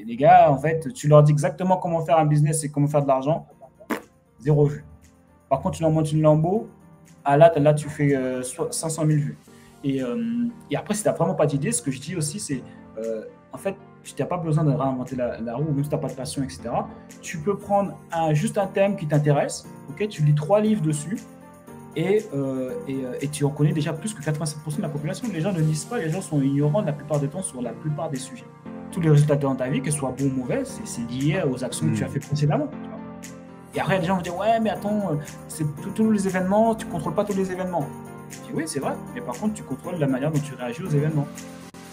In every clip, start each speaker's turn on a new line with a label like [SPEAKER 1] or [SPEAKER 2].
[SPEAKER 1] les gars, en fait, tu leur dis exactement comment faire un business et comment faire de l'argent, zéro vue. Par contre, tu leur montres une Lambo, là tu fais 500 000 vues. Et après, si tu n'as vraiment pas d'idée, ce que je dis aussi, c'est en fait, tu n'as pas besoin de réinventer la roue, même si tu n'as pas de passion, etc. Tu peux prendre juste un thème qui t'intéresse, okay, tu lis 3 livres dessus, et tu en connais déjà plus que 87% de la population. Les gens ne lisent pas, les gens sont ignorants la plupart du temps sur la plupart des sujets. Tous les résultats dans ta vie, que ce soit bon ou mauvais, c'est lié aux actions que tu as fait précédemment. Tu vois. Et après, les gens vont dire, ouais, mais attends, c'est tous les événements, tu ne contrôles pas tous les événements. Je dis, oui, c'est vrai, mais par contre, tu contrôles la manière dont tu réagis aux événements.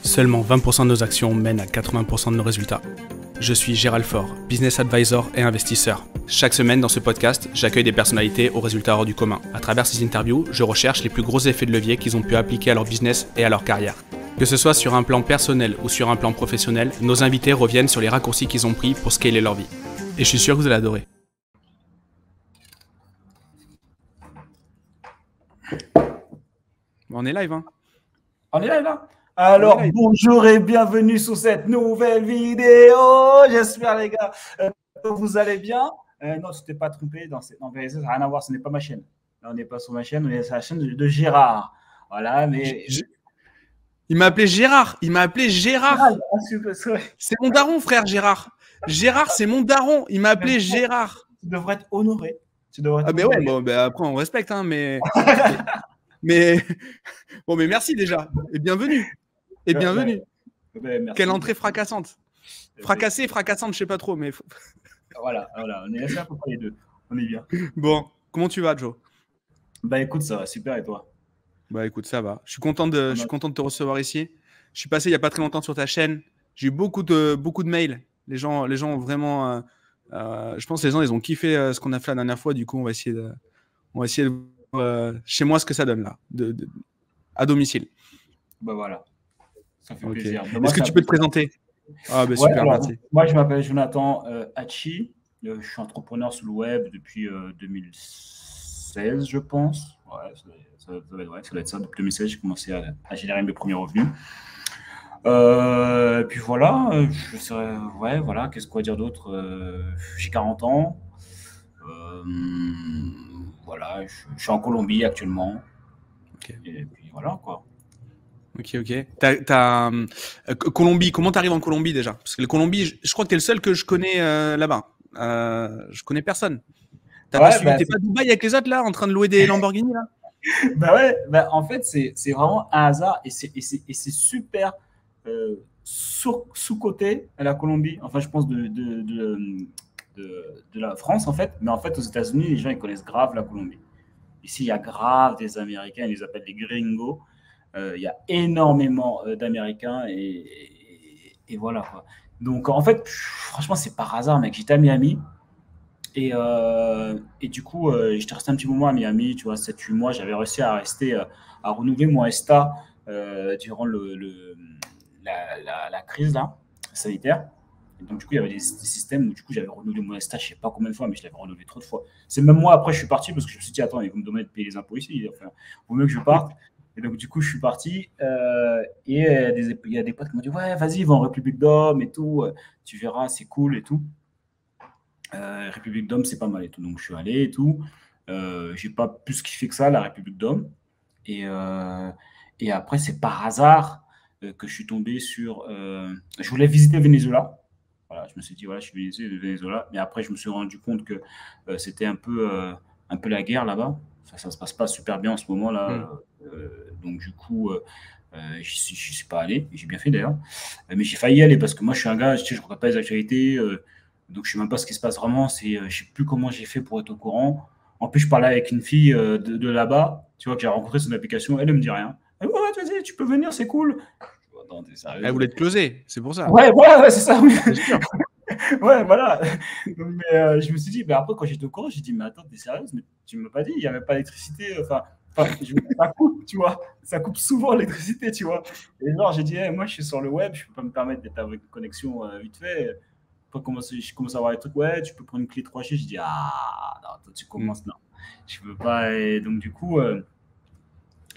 [SPEAKER 2] Seulement 20% de nos actions mènent à 80% de nos résultats. Je suis Gérald Faure, business advisor et investisseur. Chaque semaine dans ce podcast, j'accueille des personnalités aux résultats hors du commun. À travers ces interviews, je recherche les plus gros effets de levier qu'ils ont pu appliquer à leur business et à leur carrière. Que ce soit sur un plan personnel ou sur un plan professionnel, nos invités reviennent sur les raccourcis qu'ils ont pris pour scaler leur vie. Et je suis sûr que vous allez adorer. On est live, hein?
[SPEAKER 1] On est live, là? Alors, bonjour et bienvenue sur cette nouvelle vidéo. J'espère, les gars, que vous allez bien. Non, tu t'es pas trompé. Non, ça n'a rien à voir. Ce n'est pas ma chaîne. Là, on n'est pas sur ma chaîne. On est sur la chaîne de Gérard. Voilà, mais...
[SPEAKER 2] Il m'a appelé Gérard. Il m'a appelé Gérard. C'est mon daron, frère, Gérard. Gérard, c'est mon daron. Il m'a appelé Gérard.
[SPEAKER 1] Tu devrais être honoré.
[SPEAKER 2] Mais ouais, bon, bah, après, on respecte, hein, mais... Bon, mais merci déjà. Et bienvenue. Et bienvenue. Quelle entrée fracassante. Fracassée, fracassante, je sais pas trop, mais...
[SPEAKER 1] Voilà, on est là pour les deux. On est bien.
[SPEAKER 2] Bon, comment tu vas, Joe?
[SPEAKER 1] Bah écoute, ça va super, et toi?
[SPEAKER 2] Bah écoute, ça va. Je suis content de te recevoir ici. Je suis passé il n'y a pas très longtemps sur ta chaîne. J'ai eu beaucoup de mails. Les gens ont vraiment... je pense que les gens, ils ont kiffé ce qu'on a fait la dernière fois. Du coup, on va essayer de voir chez moi ce que ça donne là, à domicile.
[SPEAKER 1] Bah voilà, ça fait plaisir.
[SPEAKER 2] Est-ce que tu peux te présenter? Ah bah super,
[SPEAKER 1] alors,
[SPEAKER 2] merci.
[SPEAKER 1] Moi, je m'appelle Jonathan Hachi. Je suis entrepreneur sur le web depuis 2016, je pense. Ouais, ça doit être ça. Depuis 2016, j'ai commencé à générer mes premiers revenus. Puis voilà, voilà, qu'est-ce qu'on va dire d'autre? J'ai 40 ans. Voilà, je suis en Colombie actuellement.
[SPEAKER 2] Okay.
[SPEAKER 1] Et puis voilà, quoi.
[SPEAKER 2] Ok. Colombie, comment tu arrives en Colombie déjà? Parce que la Colombie, je crois que tu es le seul que je connais là-bas. Je connais personne. T'es pas à Dubaï avec les autres là, en train de louer des Lamborghini là?
[SPEAKER 1] En fait, c'est vraiment un hasard et c'est super sous-coté à la Colombie. Enfin, je pense de la France en fait. Mais en fait, aux États-Unis, les gens ils connaissent grave la Colombie. Ici, il y a grave des Américains, ils les appellent les gringos. Il y a énormément d'Américains et voilà quoi. Donc en fait, franchement, c'est par hasard, mec. J'étais à Miami et du coup, j'étais resté un petit moment à Miami, tu vois, 7-8 mois. J'avais réussi à rester, à renouveler mon ESTA durant la crise là, sanitaire. Et donc, du coup, il y avait des systèmes où, du coup, j'avais renouvelé mon ESTA, je ne sais pas combien de fois, mais je l'avais renouvelé trop de fois. C'est même moi, après, je suis parti parce que je me suis dit, attends, ils vont me demander de payer les impôts ici. Enfin, vaut mieux que je parte. Et donc, du coup, je suis parti. Il y a des potes qui m'ont dit, ouais, vas-y, va en République Dom et tout. Tu verras, c'est cool et tout. République Dom, c'est pas mal et tout. Donc, je suis allé et tout. J'ai pas plus kiffé que ça, la République Dom. Et après, c'est par hasard que je suis tombé sur. Je voulais visiter le Venezuela. Voilà, je me suis dit, voilà, je suis visité le Venezuela. Mais après, je me suis rendu compte que c'était un peu la guerre là-bas. Ça se passe pas super bien en ce moment-là. Donc, du coup, je suis pas allé. J'ai bien fait d'ailleurs. Mais j'ai failli y aller parce que moi, je suis un gars, je ne regarde pas les actualités. Donc, je ne sais même pas ce qui se passe vraiment. Je ne sais plus comment j'ai fait pour être au courant. En plus, je parlais avec une fille de là-bas, tu vois, que j'ai rencontré sur une application. Elle ne me dit rien. Elle me dit, ouais, vas-y, tu peux venir, c'est cool.
[SPEAKER 2] Attends, t'es sérieux? Elle voulait te closer, c'est pour ça.
[SPEAKER 1] Ouais, c'est ça. Oui. C'est sûr. Ouais, voilà. Mais je me suis dit, après, quand j'étais au courant, j'ai dit, mais attends, t'es sérieuse? Mais tu ne m'as pas dit, il n'y avait pas d'électricité. Enfin, ça coupe, tu vois. Ça coupe souvent l'électricité, tu vois. Et genre, j'ai dit, moi, je suis sur le web, je ne peux pas me permettre d'être avec une connexion vite fait. Je commence à avoir des trucs, ouais, tu peux prendre une clé 3G. Je dis, ah, non, toi, tu commences, non. Je ne veux pas. Et donc, du coup,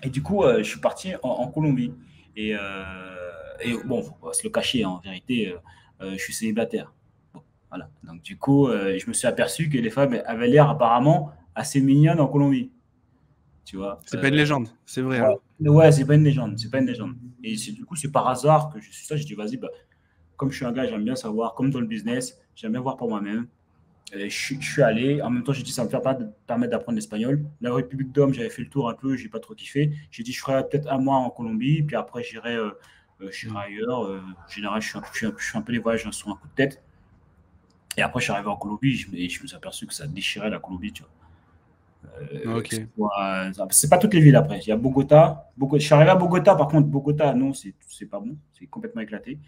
[SPEAKER 1] je suis parti en Colombie. Et bon, faut pas se le cacher, en vérité. je suis célibataire. Bon, voilà. Donc, du coup, je me suis aperçu que les femmes avaient l'air apparemment assez mignonnes en Colombie. Tu vois.
[SPEAKER 2] C'est pas une légende, c'est vrai.
[SPEAKER 1] Ouais,
[SPEAKER 2] Hein.
[SPEAKER 1] ouais, c'est pas une légende. C'est pas une légende. Et du coup, c'est par hasard que je suis ça. J'ai dit, vas-y, bah, comme je suis un gars, j'aime bien savoir, comme dans le business, j'aime bien voir pour moi-même. Je suis allé. En même temps, j'ai dit, ça me permettre d'apprendre l'espagnol. La République Dom, j'avais fait le tour un peu, j'ai pas trop kiffé. J'ai dit, je ferai peut-être un mois en Colombie, puis après, j'irai ailleurs. En général, je suis un peu les voyages sur un coup de tête. Et après, je suis arrivé en Colombie, je me suis aperçu que ça déchirait la Colombie, tu vois.
[SPEAKER 2] Ok.
[SPEAKER 1] C'est pas toutes les villes après. Il y a Bogota. Je suis arrivé à Bogota, par contre, Bogota, non, c'est pas bon. C'est complètement éclaté.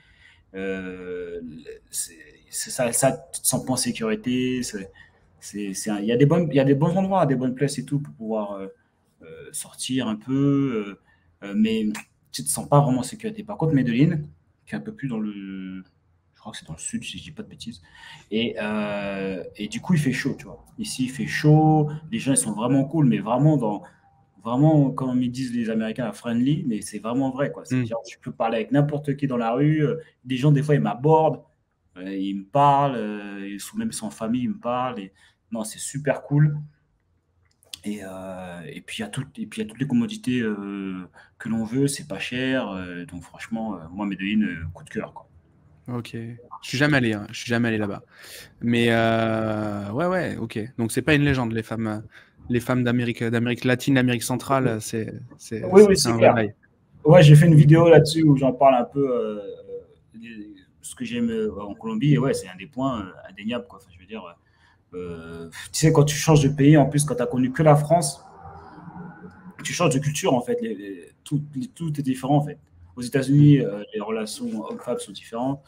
[SPEAKER 1] Euh, ça, tu te sens pas en sécurité. Il y a il y a des bons endroits, des bonnes places et tout pour pouvoir sortir un peu, mais tu te sens pas vraiment en sécurité. Par contre, Medellín, qui est un peu plus dans le, je crois que c'est dans le sud, si je dis pas de bêtises, et du coup, il fait chaud, tu vois. Ici, il fait chaud, les gens ils sont vraiment cool, mais vraiment, comme ils disent les Américains, friendly, mais c'est vraiment vrai, quoi. C'est
[SPEAKER 2] Mm.
[SPEAKER 1] genre, tu peux parler avec n'importe qui dans la rue. Des gens, des fois, ils m'abordent, ils me parlent, même sans famille, ils me parlent. Non, c'est super cool. Et puis, et puis, il y a toutes les commodités que l'on veut, c'est pas cher. Donc, franchement, moi, Medellín, coup de cœur, quoi.
[SPEAKER 2] Ok. Je suis jamais allé, hein. Je suis jamais allé là-bas. Mais ouais, ok. Donc c'est pas une légende, les femmes d'Amérique latine, d'Amérique centrale,
[SPEAKER 1] Oui, oui,
[SPEAKER 2] c'est
[SPEAKER 1] c'est
[SPEAKER 2] un vrai
[SPEAKER 1] clair.
[SPEAKER 2] bail.
[SPEAKER 1] Ouais, j'ai fait une vidéo là-dessus où j'en parle un peu ce que j'aime en Colombie. Et ouais, c'est un des points indéniables, quoi. Enfin, je veux dire, tu sais, quand tu changes de pays, en plus, quand tu as connu que la France, tu changes de culture, en fait. Tout est différent, en fait. Aux
[SPEAKER 2] Mm.
[SPEAKER 1] États-Unis, les relations hommes-femmes sont différentes.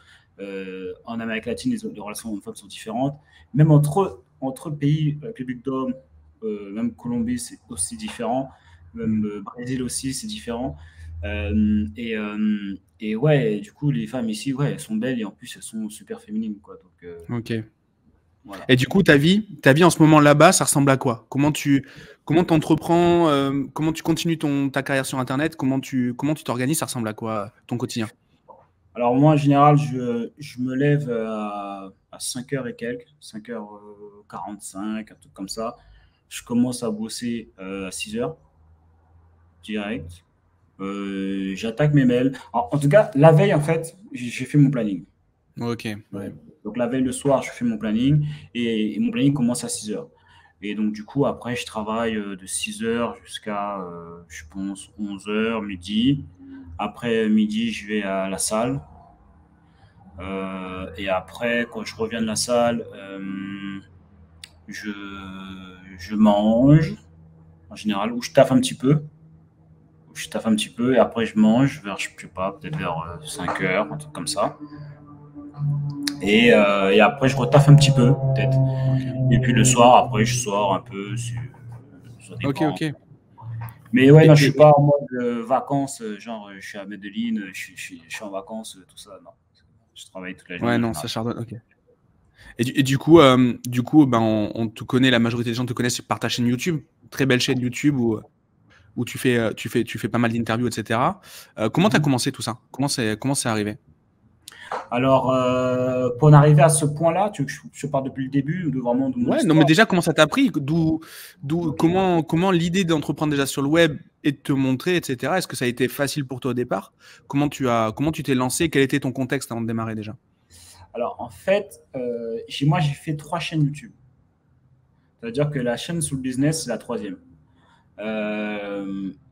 [SPEAKER 1] En Amérique latine, les relations hommes-femmes sont différentes. Même entre pays, République d'Homme, même Colombie, c'est aussi différent. Même
[SPEAKER 2] Mm.
[SPEAKER 1] Brésil aussi, c'est différent. Et ouais, du coup, les femmes ici, ouais, elles sont belles et en plus, elles sont super féminines, quoi. Donc,
[SPEAKER 2] Ok.
[SPEAKER 1] voilà.
[SPEAKER 2] Et du coup, ta vie en ce moment là-bas, ça ressemble à quoi? Comment t'entreprends, comment tu continues ta carrière sur Internet? Comment tu t'organises? Ça ressemble à quoi, ton quotidien?
[SPEAKER 1] Alors moi, en général, je me lève à 5 heures et quelques, 5h45, un truc comme ça. Je commence à bosser à 6 heures, direct. J'attaque mes mails. En tout cas, la veille, en fait, j'ai fait mon planning.
[SPEAKER 2] Ok,
[SPEAKER 1] Ouais.
[SPEAKER 2] ouais.
[SPEAKER 1] Donc la veille, le soir, je fais mon planning et mon planning commence à 6 heures. Et donc du coup, après, je travaille de 6 heures jusqu'à, je pense, 11 heures, midi. Après midi, je vais à la salle. Et après, quand je reviens de la salle, je, je mange en général, ou je taffe un petit peu. Je taffe un petit peu et après je mange vers, je sais pas, peut-être vers 5 heures, un truc comme ça. Et après je retaffe un petit peu, peut-être.
[SPEAKER 2] Ok,
[SPEAKER 1] Et puis le soir, après je sors un peu, ça
[SPEAKER 2] ok,
[SPEAKER 1] dépend.
[SPEAKER 2] ok.
[SPEAKER 1] Mais ouais,
[SPEAKER 2] Et,
[SPEAKER 1] non, je suis
[SPEAKER 2] et-
[SPEAKER 1] pas en mode vacances, genre je suis à Medellín, je suis en vacances, tout ça, non. Je travaille toute la
[SPEAKER 2] ouais,
[SPEAKER 1] journée en
[SPEAKER 2] non,
[SPEAKER 1] général.
[SPEAKER 2] ça chardonne. Ok. Et du coup, ben, on te connaît, la majorité des gens te connaissent par ta chaîne YouTube, très belle chaîne YouTube où tu fais pas mal d'interviews, etc. Comment tu as
[SPEAKER 1] Mhm.
[SPEAKER 2] commencé tout ça? Comment c'est arrivé?
[SPEAKER 1] Alors, pour en arriver à ce point-là, tu veux que je parte depuis le début ou de vraiment de mon
[SPEAKER 2] Ouais, non, mais
[SPEAKER 1] histoire?
[SPEAKER 2] déjà, comment ça t'a pris?
[SPEAKER 1] Ok.
[SPEAKER 2] Comment l'idée d'entreprendre déjà sur le web et de te montrer, etc. Est-ce que ça a été facile pour toi au départ? Comment tu t'es lancé? Quel était ton contexte avant de démarrer déjà?
[SPEAKER 1] Alors, en fait, moi, j'ai fait 3 chaînes YouTube. C'est-à-dire que la chaîne sous le business, c'est la troisième.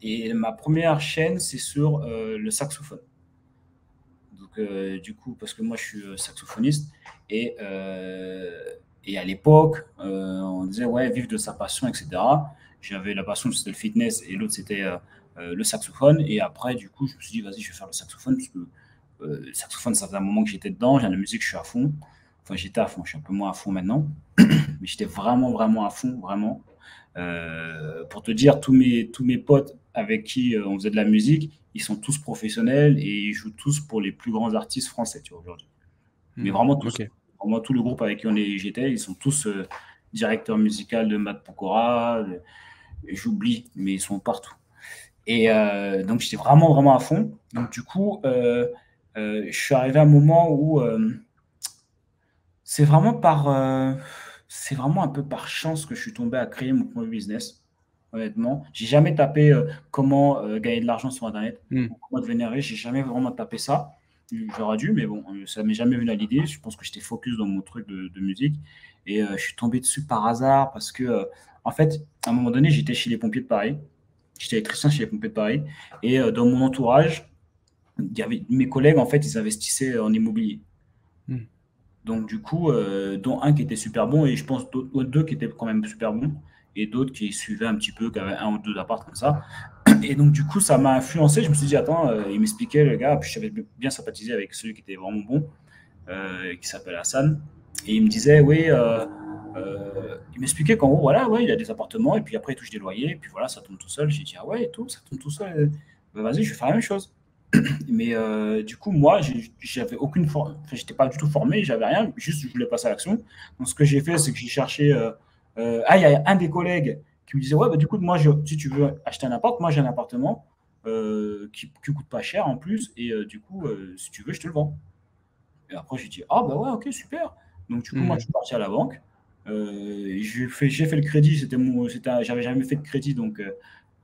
[SPEAKER 1] Et ma première chaîne, c'est sur le saxophone. Donc, du coup, parce que moi, je suis saxophoniste. Et, euh, et à l'époque, on disait, ouais, vivre de sa passion, etc. J'avais la passion, c'était le fitness, et l'autre, c'était le saxophone. Et après, du coup, je me suis dit, vas-y, je vais faire le saxophone, parce que le saxophone, ça faisait un moment que j'étais dedans. J'ai la musique, je suis à fond. Enfin, j'étais à fond, je suis un peu moins à fond maintenant. Mais j'étais vraiment, vraiment à fond, vraiment. Pour te dire, tous mes potes avec qui on faisait de la musique, ils sont tous professionnels et ils jouent tous pour les plus grands artistes français, tu vois, aujourd'hui. Mais
[SPEAKER 2] Hmm,
[SPEAKER 1] vraiment tous.
[SPEAKER 2] ok.
[SPEAKER 1] Vraiment tout le groupe avec qui j'étais, ils sont tous directeurs musicaux de Matt Pokora. J'oublie, mais ils sont partout. Et donc, j'étais vraiment, vraiment à fond. Donc, du coup, je suis arrivé à un moment où C'est vraiment c'est vraiment un peu par chance que je suis tombé à créer mon premier business, honnêtement. J'ai jamais tapé comment gagner de l'argent sur Internet
[SPEAKER 2] Hmm.
[SPEAKER 1] ou comment devenir riche. J'ai jamais vraiment tapé ça. J'aurais dû, mais bon, ça m'est jamais venu à l'idée. Je pense que j'étais focus dans mon truc de musique et je suis tombé dessus par hasard parce que, en fait, à un moment donné, j'étais chez les pompiers de Paris. J'étais électricien chez les pompiers de Paris et dans mon entourage, il y avait mes collègues, en fait, ils investissaient en immobilier.
[SPEAKER 2] Hmm.
[SPEAKER 1] Donc, du coup, dont un qui était super bon et je pense deux qui étaient quand même super bons et d'autres qui suivaient un petit peu, qui avaient un ou deux apparts comme ça. Et donc, du coup, ça m'a influencé. Je me suis dit, attends, il m'expliquait, le gars, puis j'avais bien sympathisé avec celui qui était vraiment bon, qui s'appelle Hassan. Et il me disait, oui, il m'expliquait qu'en gros, voilà, ouais, il a des appartements et puis après, il touche des loyers, et puis voilà, ça tombe tout seul. J'ai dit, ah ouais, et tout, ça tombe tout seul. Ben, vas-y, je vais faire la même chose. Mais du coup, moi, j'avais aucune enfin, j'étais pas du tout formé, j'avais rien, juste je voulais passer à l'action. Donc, ce que j'ai fait, c'est que j'ai cherché. Il y a un des collègues qui me disait, ouais, bah, du coup, moi, si tu veux acheter un appart, moi, j'ai un appartement qui coûte pas cher en plus, et du coup, si tu veux, je te le vends. Et après, j'ai dit, ah, bah ouais, ok, super. Donc, du coup, moi, je
[SPEAKER 2] Hmm.
[SPEAKER 1] suis parti à la banque. J'ai fait le crédit, j'avais jamais fait de crédit, donc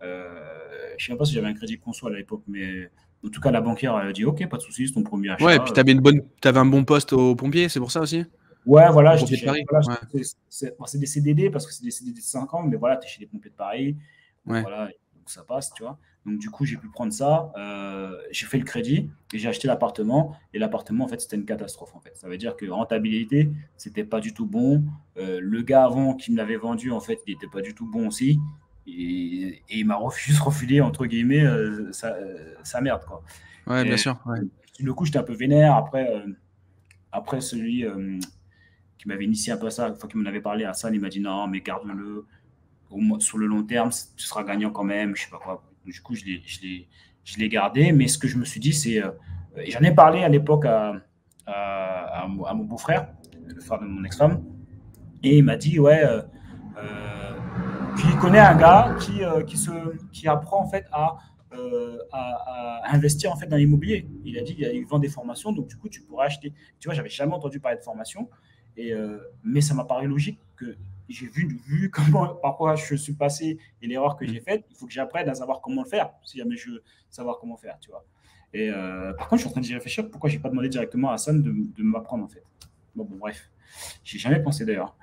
[SPEAKER 1] je sais même pas si j'avais un crédit conso à l'époque, mais en tout cas, la banquière elle a dit, ok, pas de souci, c'est ton premier
[SPEAKER 2] Ouais, et
[SPEAKER 1] achat.
[SPEAKER 2] puis t'avais un bon poste aux pompiers, c'est pour ça aussi?
[SPEAKER 1] Ouais, voilà,
[SPEAKER 2] Aux pompiers de Paris?
[SPEAKER 1] voilà,
[SPEAKER 2] Ouais.
[SPEAKER 1] c'est des CDD parce que c'est des CDD de 5 ans, mais voilà, tu es chez les pompiers de Paris. Bon,
[SPEAKER 2] Ouais.
[SPEAKER 1] voilà, donc ça passe, tu vois. Donc, du coup, j'ai pu prendre ça. J'ai fait le crédit et j'ai acheté l'appartement. Et l'appartement, en fait, c'était une catastrophe, en fait. Ça veut dire que rentabilité, c'était pas du tout bon. Le gars avant qui me l'avait vendu, en fait, il était pas du tout bon aussi. Et il m'a juste refilé, entre guillemets, sa merde, quoi.
[SPEAKER 2] Ouais, bien
[SPEAKER 1] Et
[SPEAKER 2] sûr. Ouais.
[SPEAKER 1] sur le coup, j'étais un peu vénère. Après celui qui m'avait initié un peu à ça, une fois qu'il m'en avait parlé, Hassan, il m'a dit non, mais garde-le. Sur le long terme, tu seras gagnant quand même, je sais pas quoi. Du coup, je l'ai gardé, mais ce que je me suis dit, c'est. Et j'en ai parlé à l'époque à mon beau-frère, le frère de mon ex-femme, et il m'a dit, ouais, puis il connaît un gars qui apprend en fait à investir en fait dans l'immobilier. Il a dit il vend des formations, donc du coup tu pourrais acheter. Tu vois, j'avais jamais entendu parler de formation, mais ça m'a paru logique que j'ai vu comment, par quoi je suis passé et l'erreur que
[SPEAKER 2] Hmm.
[SPEAKER 1] j'ai faite. Il faut que j'apprenne à savoir comment le faire, si jamais je veux savoir comment faire, tu vois. Et par contre, je suis en train d'y réfléchir. Pourquoi j'ai pas demandé directement à Hassan de m'apprendre en fait. Bon, bref, j'ai jamais pensé d'ailleurs.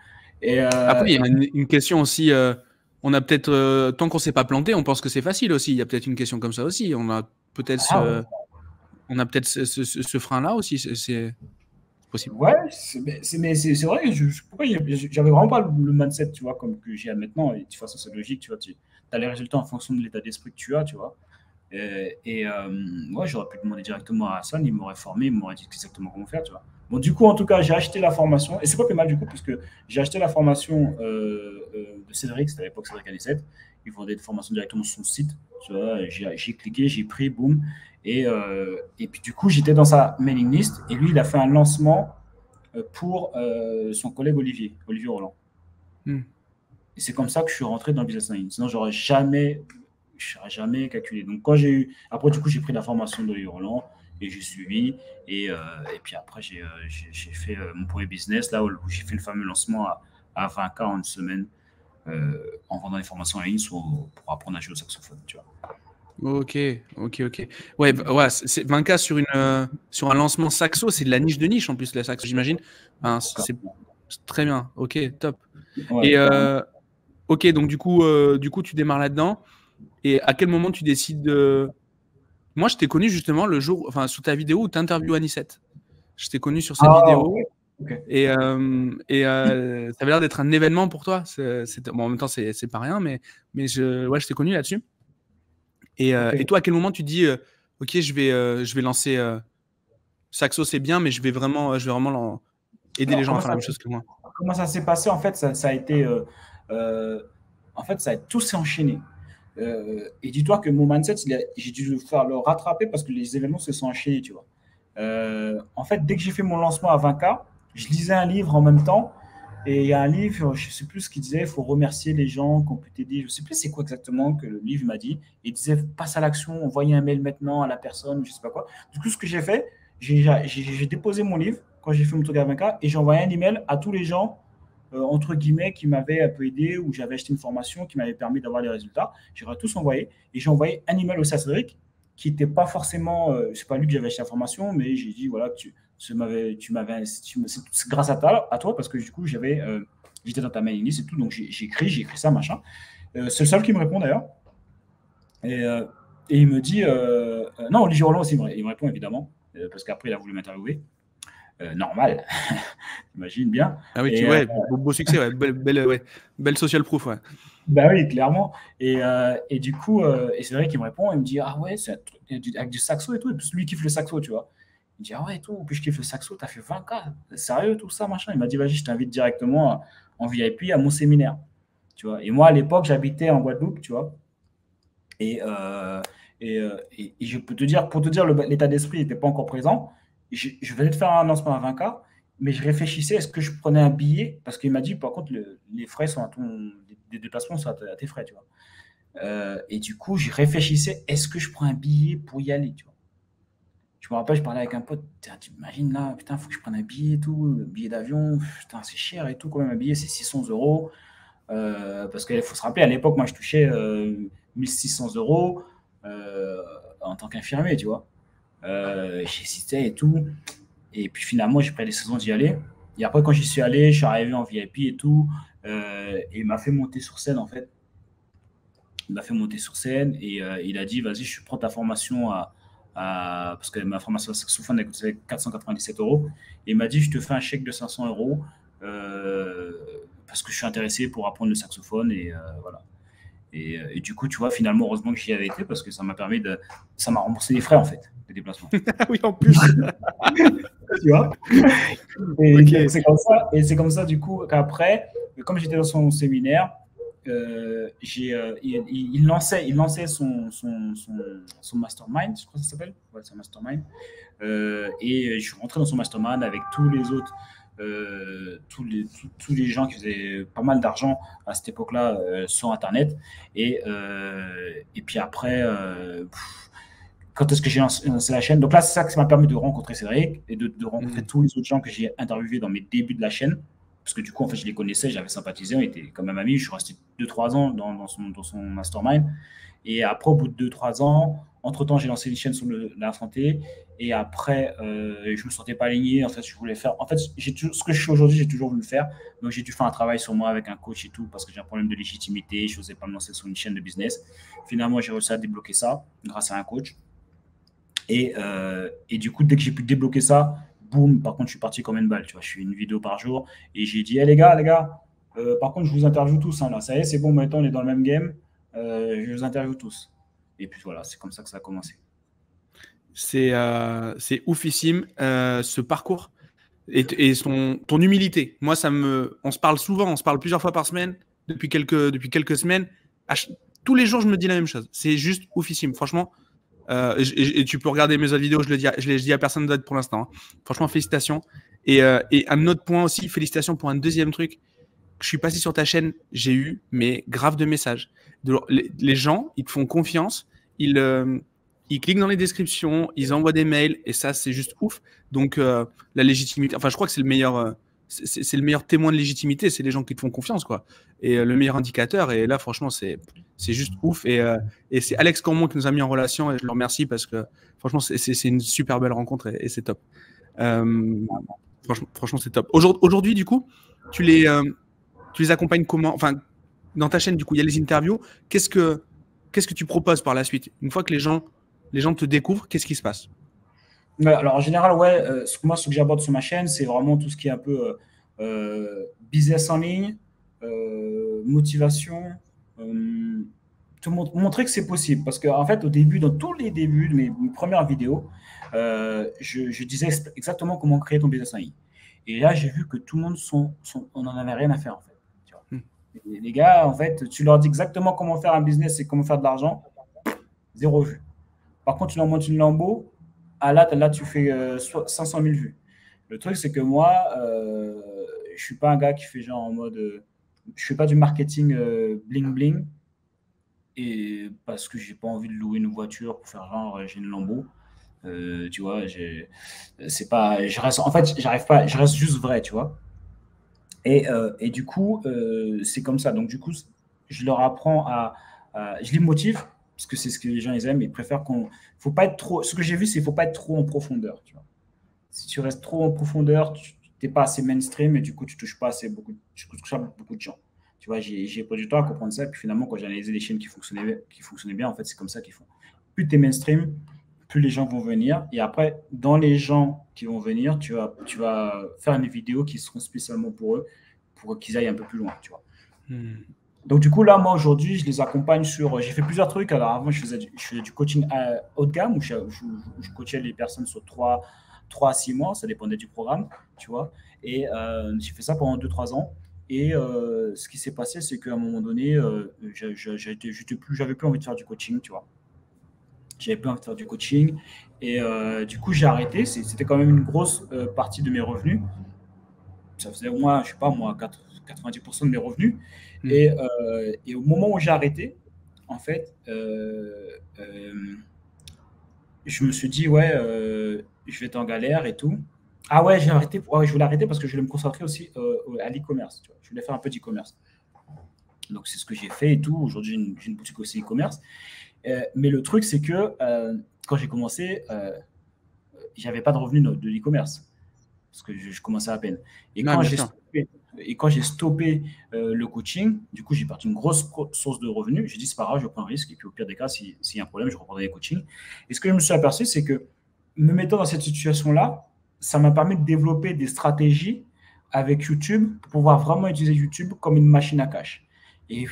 [SPEAKER 2] Après, il y a une question aussi. On a peut-être, tant qu'on s'est pas planté, on pense que c'est facile aussi. Il y a peut-être une question comme ça aussi.
[SPEAKER 1] ah ouais,
[SPEAKER 2] On a peut-être ce frein-là aussi. C'est possible.
[SPEAKER 1] ouais, c'est vrai que pourquoi j'avais vraiment pas le mindset, tu vois, comme que j'ai maintenant. Et de toute façon, c'est logique, tu vois. Tu as les résultats en fonction de l'état d'esprit que tu as, tu vois. Ouais, j'aurais pu demander directement à Hassan, il m'aurait formé, il m'aurait dit exactement comment faire, tu vois. Bon, du coup, en tout cas, j'ai acheté la formation. Et c'est pas plus mal, du coup, puisque j'ai acheté la formation de Cédric, c'était à l'époque Cédric Anissette. Il vendait des formations directement sur son site, tu vois. J'ai cliqué, j'ai pris, boum. Et puis, du coup, j'étais dans sa mailing list. Et lui, il a fait un lancement pour son collègue Olivier Roland.
[SPEAKER 2] Hmm.
[SPEAKER 1] Et c'est comme ça que je suis rentré dans le business line. Sinon, je n'aurais jamais calculé. Donc, après, du coup, j'ai pris la formation d'Olivier Roland et j'ai suivi. Et puis après, j'ai fait mon premier business, là où j'ai fait le fameux lancement à 20K en une semaine en vendant des formations en ligne pour apprendre à jouer au saxophone, tu vois.
[SPEAKER 2] Ok, ok. Ouais, ouais, 20K sur un lancement saxo, c'est de la niche de niche en plus, la saxo, j'imagine. Enfin, c'est très bien. Ok, top.
[SPEAKER 1] Ouais,
[SPEAKER 2] Et
[SPEAKER 1] carrément.
[SPEAKER 2] ok, donc du coup, tu démarres là-dedans. Et à quel moment tu décides de. Moi, je t'ai connu justement le jour, enfin, sur ta vidéo où tu interviews Anissette. Je t'ai connu sur cette
[SPEAKER 1] Ah, ok.
[SPEAKER 2] vidéo
[SPEAKER 1] Ok.
[SPEAKER 2] et ça avait l'air d'être un événement pour toi. Bon, en même temps, c'est pas rien, mais ouais, je t'ai connu là-dessus.
[SPEAKER 1] Ok.
[SPEAKER 2] Et toi, à quel moment tu te dis, ok, je vais lancer Saxo, c'est bien, mais je vais vraiment aider les
[SPEAKER 1] Alors,
[SPEAKER 2] gens à faire la même chose que moi.
[SPEAKER 1] comment ça s'est passé? En fait, ça a été. Euh, en fait, tout s'est enchaîné. Et dis-toi que mon mindset, j'ai dû faire le rattraper parce que les événements se sont enchaînés, tu vois. En fait, dès que j'ai fait mon lancement à 20K, je lisais un livre en même temps. Et il y a un livre, je ne sais plus ce qu'il disait, il faut remercier les gens qui ont pu t'aider. Je ne sais plus c'est quoi exactement que le livre m'a dit. Il disait passe à l'action, envoyez un mail maintenant à la personne, je ne sais pas quoi. Du coup, ce que j'ai fait, j'ai déposé mon livre quand j'ai fait mon truc à 20K, et j'ai envoyé un email à tous les gens, entre guillemets, qui m'avaient un peu aidé, ou j'avais acheté une formation qui m'avait permis d'avoir les résultats. J'ai tous envoyé, et j'ai envoyé un email aussi à Cédric, qui n'était pas forcément, c'est pas lui que j'avais acheté la formation, mais j'ai dit, voilà, c'est grâce à toi, parce que du coup, j'étais dans ta mailing list et tout, donc j'ai écrit ça, machin. C'est le seul qui me répond d'ailleurs. Et, euh, et il me dit, non, Olivier Roland aussi, il me répond évidemment, parce qu'après, il a voulu m'interviewer. Normal, j'imagine bien.
[SPEAKER 2] Ah oui,
[SPEAKER 1] Et,
[SPEAKER 2] ouais, beau succès, ouais, belle social proof, ouais.
[SPEAKER 1] bah oui, clairement. Et du coup, et c'est vrai qu'il me répond, il me dit, ah ouais, c'est avec du saxo et tout. Et puis lui, il kiffe le saxo, tu vois. Il me dit, ah ouais, et tout. Puis je kiffe le saxo, t'as fait 20K. Sérieux, tout ça, machin. Il m'a dit, vas-y, je t'invite directement en VIP à mon séminaire. Tu vois. Et moi, à l'époque, j'habitais en Guadeloupe, tu vois. Et, et je peux te dire, pour te dire, l'état d'esprit n'était pas encore présent. Je venais de faire un lancement à 20K, mais je réfléchissais, est-ce que je prenais un billet? Parce qu'il m'a dit, par contre, les frais sont des déplacements sont à tes frais, tu vois. Et du coup, je réfléchissais, est-ce que je prends un billet pour y aller, tu vois. Je me rappelle, je parlais avec un pote, tu imagines là, putain, il faut que je prenne un billet et tout, le billet d'avion, putain, c'est cher et tout, quand même, un billet, c'est 600 euros. Parce qu'il faut se rappeler, à l'époque, moi, je touchais 1600 euros en tant qu'infirmier, tu vois. J'hésitais et tout. Et puis finalement, j'ai pris la décision d'y aller. Et après, quand j'y suis allé, je suis arrivé en VIP et tout. Et il m'a fait monter sur scène, en fait. Il m'a fait monter sur scène et il a dit, vas-y, je prends ta formation parce que ma formation de saxophone a coûté 497 euros. Et il m'a dit, je te fais un chèque de 500 euros parce que je suis intéressé pour apprendre le saxophone. Et voilà. Et du coup, tu vois, finalement, heureusement que j'y avais été parce que ça m'a remboursé les frais, en fait, des déplacements.
[SPEAKER 2] Oui, en plus.
[SPEAKER 1] Tu vois. Et
[SPEAKER 2] Ok.
[SPEAKER 1] c'est comme ça. Et c'est comme ça, du coup, qu'après, comme j'étais dans son séminaire, il lançait son mastermind, je crois que ça s'appelle. Ouais, c'est un mastermind. Et je suis rentré dans son mastermind avec tous les autres, tous les gens qui faisaient pas mal d'argent à cette époque-là sur Internet. Et puis après, quand est-ce que j'ai lancé la chaîne? Donc là, c'est ça qui m'a permis de rencontrer Cédric et de rencontrer tous les autres gens que j'ai interviewés dans mes débuts de la chaîne. Parce que du coup, en fait, je les connaissais, j'avais sympathisé, on était quand même amis. Je suis resté 2-3 ans dans son mastermind. Et après, au bout de 2-3 ans, entre-temps, j'ai lancé une chaîne sur la santé. Et après, je ne me sentais pas aligné. En fait, je voulais faire. En fait, ce que je suis aujourd'hui, j'ai toujours voulu faire. Donc, j'ai dû faire un travail sur moi avec un coach et tout, parce que j'ai un problème de légitimité. Je n'osais pas me lancer sur une chaîne de business. Finalement, j'ai réussi à débloquer ça grâce à un coach. Et du coup, dès que j'ai pu débloquer ça, boum, par contre, je suis parti comme une balle. Tu vois, je fais une vidéo par jour. Et j'ai dit, hey, les gars, par contre, je vous interviewe tous. Hein, là. Ça y est, c'est bon, maintenant, on est dans le même game. Je vous interviewe tous. Et puis voilà, c'est comme ça que ça a commencé.
[SPEAKER 2] C'est oufissime, ce parcours et ton humilité. Moi, on se parle souvent, on se parle plusieurs fois par semaine, depuis quelques semaines. Tous les jours, je me dis la même chose. C'est juste oufissime. Franchement, et tu peux regarder mes autres vidéos, je le dis à personne d'autre pour l'instant. Hein. Franchement, félicitations. Et un autre point aussi, félicitations pour un deuxième truc. Je suis passé sur ta chaîne, j'ai eu grave de messages. Les gens, ils te font confiance, ils cliquent dans les descriptions, ils envoient des mails, et ça, c'est juste ouf. Donc, la légitimité, enfin, je crois que c'est le meilleur, c'est le meilleur témoin de légitimité, c'est les gens qui te font confiance, quoi. Et le meilleur indicateur, et là, franchement, c'est juste ouf. Et c'est Alex Cormon qui nous a mis en relation, et je le remercie parce que, franchement, c'est une super belle rencontre, et c'est top. Franchement, c'est top. Aujourd'hui, du coup, tu les accompagnes comment? Enfin, dans ta chaîne, du coup, il y a les interviews. Qu'est-ce que tu proposes par la suite? Une fois que les gens te découvrent, qu'est-ce qui se passe?
[SPEAKER 1] Ouais, alors, en général, ouais, moi, ce que j'aborde sur ma chaîne, c'est vraiment tout ce qui est un peu business en ligne, motivation, te montrer que c'est possible. Parce qu'en fait, dans tous les débuts de mes premières vidéos, je disais exactement comment créer ton business en ligne. Et là, j'ai vu que tout le monde, on n'en avait rien à faire, en fait. Tu vois. Les gars, en fait, tu leur dis exactement comment faire un business et comment faire de l'argent, zéro vue. Par contre, tu leur montres une Lambo, là, tu fais 500 000 vues. Le truc, c'est que moi, je ne suis pas un gars qui fait genre en mode. Je ne fais pas du marketing bling-bling. Et parce que j'ai pas envie de louer une voiture pour faire genre j'ai une Lambo. Tu vois, c'est pas, je reste, en fait, j'arrive pas, je reste juste vrai, tu vois. Et du coup, c'est comme ça. Donc, du coup, je leur apprends je les motive parce que c'est ce que les gens ils aiment. Ils préfèrent qu'on, faut pas être trop. Ce que j'ai vu, c'est qu'il faut pas être trop en profondeur, tu vois. Si tu restes trop en profondeur, tu n'es pas assez mainstream et du coup, tu touches pas tu touches pas beaucoup de gens. Tu vois, j'ai pris du temps à comprendre ça. Et puis finalement, quand j'ai analysé les chaînes qui fonctionnaient bien, en fait, c'est comme ça qu'ils font. Plus tu es mainstream, plus les gens vont venir. Et après, dans les gens qui vont venir, tu vas faire une vidéo qui seront spécialement pour eux, pour qu'ils aillent un peu plus loin, tu vois. Donc, du coup, là, moi, aujourd'hui, je les accompagne j'ai fait plusieurs trucs. Alors, avant, je faisais du coaching haut de gamme où je coachais les personnes sur 3 à 6 mois. Ça dépendait du programme, tu vois. Et j'ai fait ça pendant 2 3 ans. Et ce qui s'est passé, c'est qu'à un moment donné, j'avais plus envie de faire du coaching, tu vois. J'avais plus envie de faire du coaching. Et du coup, j'ai arrêté. C'était quand même une grosse partie de mes revenus. Ça faisait au moins, je sais pas moi, 90% de mes revenus. Et au moment où j'ai arrêté, en fait, je me suis dit, ouais, je vais être en galère et tout. Ah ouais, j'ai arrêté. Ouais, je voulais arrêter parce que je voulais me concentrer aussi à l'e-commerce. Tu vois. Je voulais faire un peu d'e-commerce. Donc, c'est ce que j'ai fait et tout. Aujourd'hui, j'ai une boutique aussi e-commerce. Mais le truc, c'est que quand j'ai commencé, j'avais pas de revenus de l'e-commerce parce que je commençais à peine. Et
[SPEAKER 2] Non,
[SPEAKER 1] quand
[SPEAKER 2] bien
[SPEAKER 1] j'ai
[SPEAKER 2] sûr.
[SPEAKER 1] stoppé, le coaching, du coup, j'ai perdu une grosse source de revenus. J'ai dit, c'est pas grave, je prends un risque. Et puis, au pire des cas, s'il y a un problème, je reprendrai les coachings. Et ce que je me suis aperçu, c'est que me mettant dans cette situation-là, ça m'a permis de développer des stratégies avec YouTube pour pouvoir vraiment utiliser YouTube comme une machine à cash. Et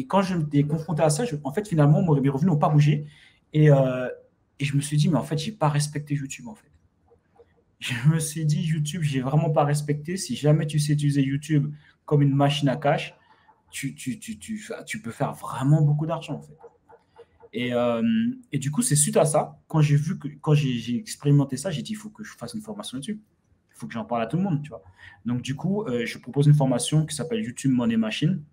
[SPEAKER 1] quand je m'étais confronté à ça, en fait, finalement, mes revenus n'ont pas bougé. Et, euh, et je me suis dit, mais en fait, je n'ai pas respecté YouTube, en fait. Je me suis dit, YouTube, je n'ai vraiment pas respecté. Si jamais tu sais utiliser YouTube comme une machine à cash, tu peux faire vraiment beaucoup d'argent, en fait. Et du coup, c'est suite à ça, quand j'ai expérimenté ça, j'ai dit, il faut que je fasse une formation YouTube. Il faut que j'en parle à tout le monde, tu vois. Donc, du coup, je propose une formation qui s'appelle YouTube Money Machine,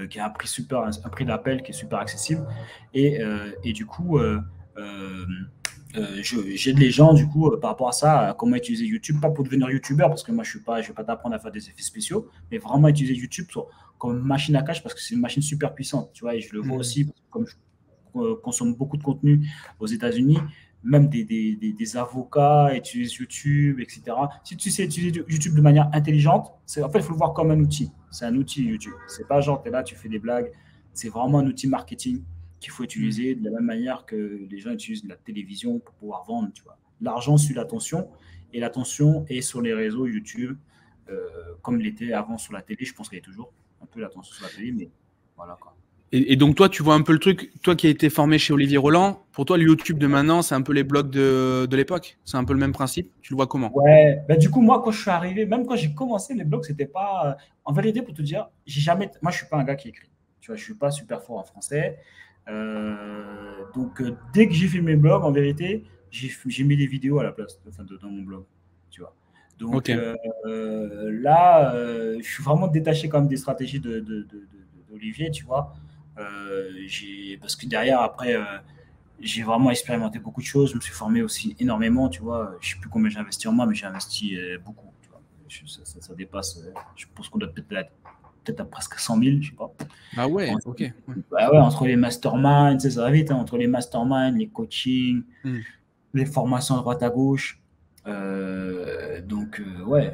[SPEAKER 1] qui a un prix d'appel qui est super accessible. Et du coup, j'aide les gens du coup par rapport à ça, à comment utiliser YouTube, pas pour devenir YouTubeur, parce que moi je vais pas t'apprendre à faire des effets spéciaux, mais vraiment utiliser YouTube comme machine à cash parce que c'est une machine super puissante, tu vois. Et je le vois aussi, comme je consomme beaucoup de contenu aux États-Unis, même des avocats utilisent YouTube, etc. Si tu sais utiliser YouTube de manière intelligente, en fait, il faut le voir comme un outil. C'est un outil YouTube. C'est pas genre, tu es là, tu fais des blagues. C'est vraiment un outil marketing qu'il faut utiliser de la même manière que les gens utilisent la télévision pour pouvoir vendre, tu vois. L'argent suit l'attention et l'attention est sur les réseaux YouTube, comme l'était avant sur la télé. Je pense qu'elle est toujours un peu l'attention sur la télé, mais voilà quoi.
[SPEAKER 2] Et donc, toi, tu vois un peu le truc, toi qui as été formé chez Olivier Roland, pour toi, le YouTube de maintenant, c'est un peu les blogs de l'époque? C'est un peu le même principe? Tu le vois comment?
[SPEAKER 1] Ouais, ben du coup, moi, quand je suis arrivé, même quand j'ai commencé les blogs, c'était pas. En vérité, pour te dire, j'ai jamais. Moi, je suis pas un gars qui écrit. Tu vois, je suis pas super fort en français. Donc, dès que j'ai fait mes blogs, en vérité, j'ai mis des vidéos à la place, dans mon blog. Tu vois. Donc,
[SPEAKER 2] Ok.
[SPEAKER 1] là, je suis vraiment détaché quand même des stratégies d'Olivier, tu vois. Parce que derrière, après. J'ai vraiment expérimenté beaucoup de choses. Je me suis formé aussi énormément, tu vois. Je ne sais plus combien j'ai investi en moi, mais j'ai investi beaucoup, tu vois. Ça dépasse, je pense qu'on doit peut-être à presque 100 000, je sais pas.
[SPEAKER 2] Ah ouais,
[SPEAKER 1] Entre,
[SPEAKER 2] ok. Ouais.
[SPEAKER 1] bah ouais, entre les masterminds, tu sais, ça va vite, hein, entre les masterminds, les coachings,
[SPEAKER 2] Hmm.
[SPEAKER 1] les formations à droite à gauche. Ouais,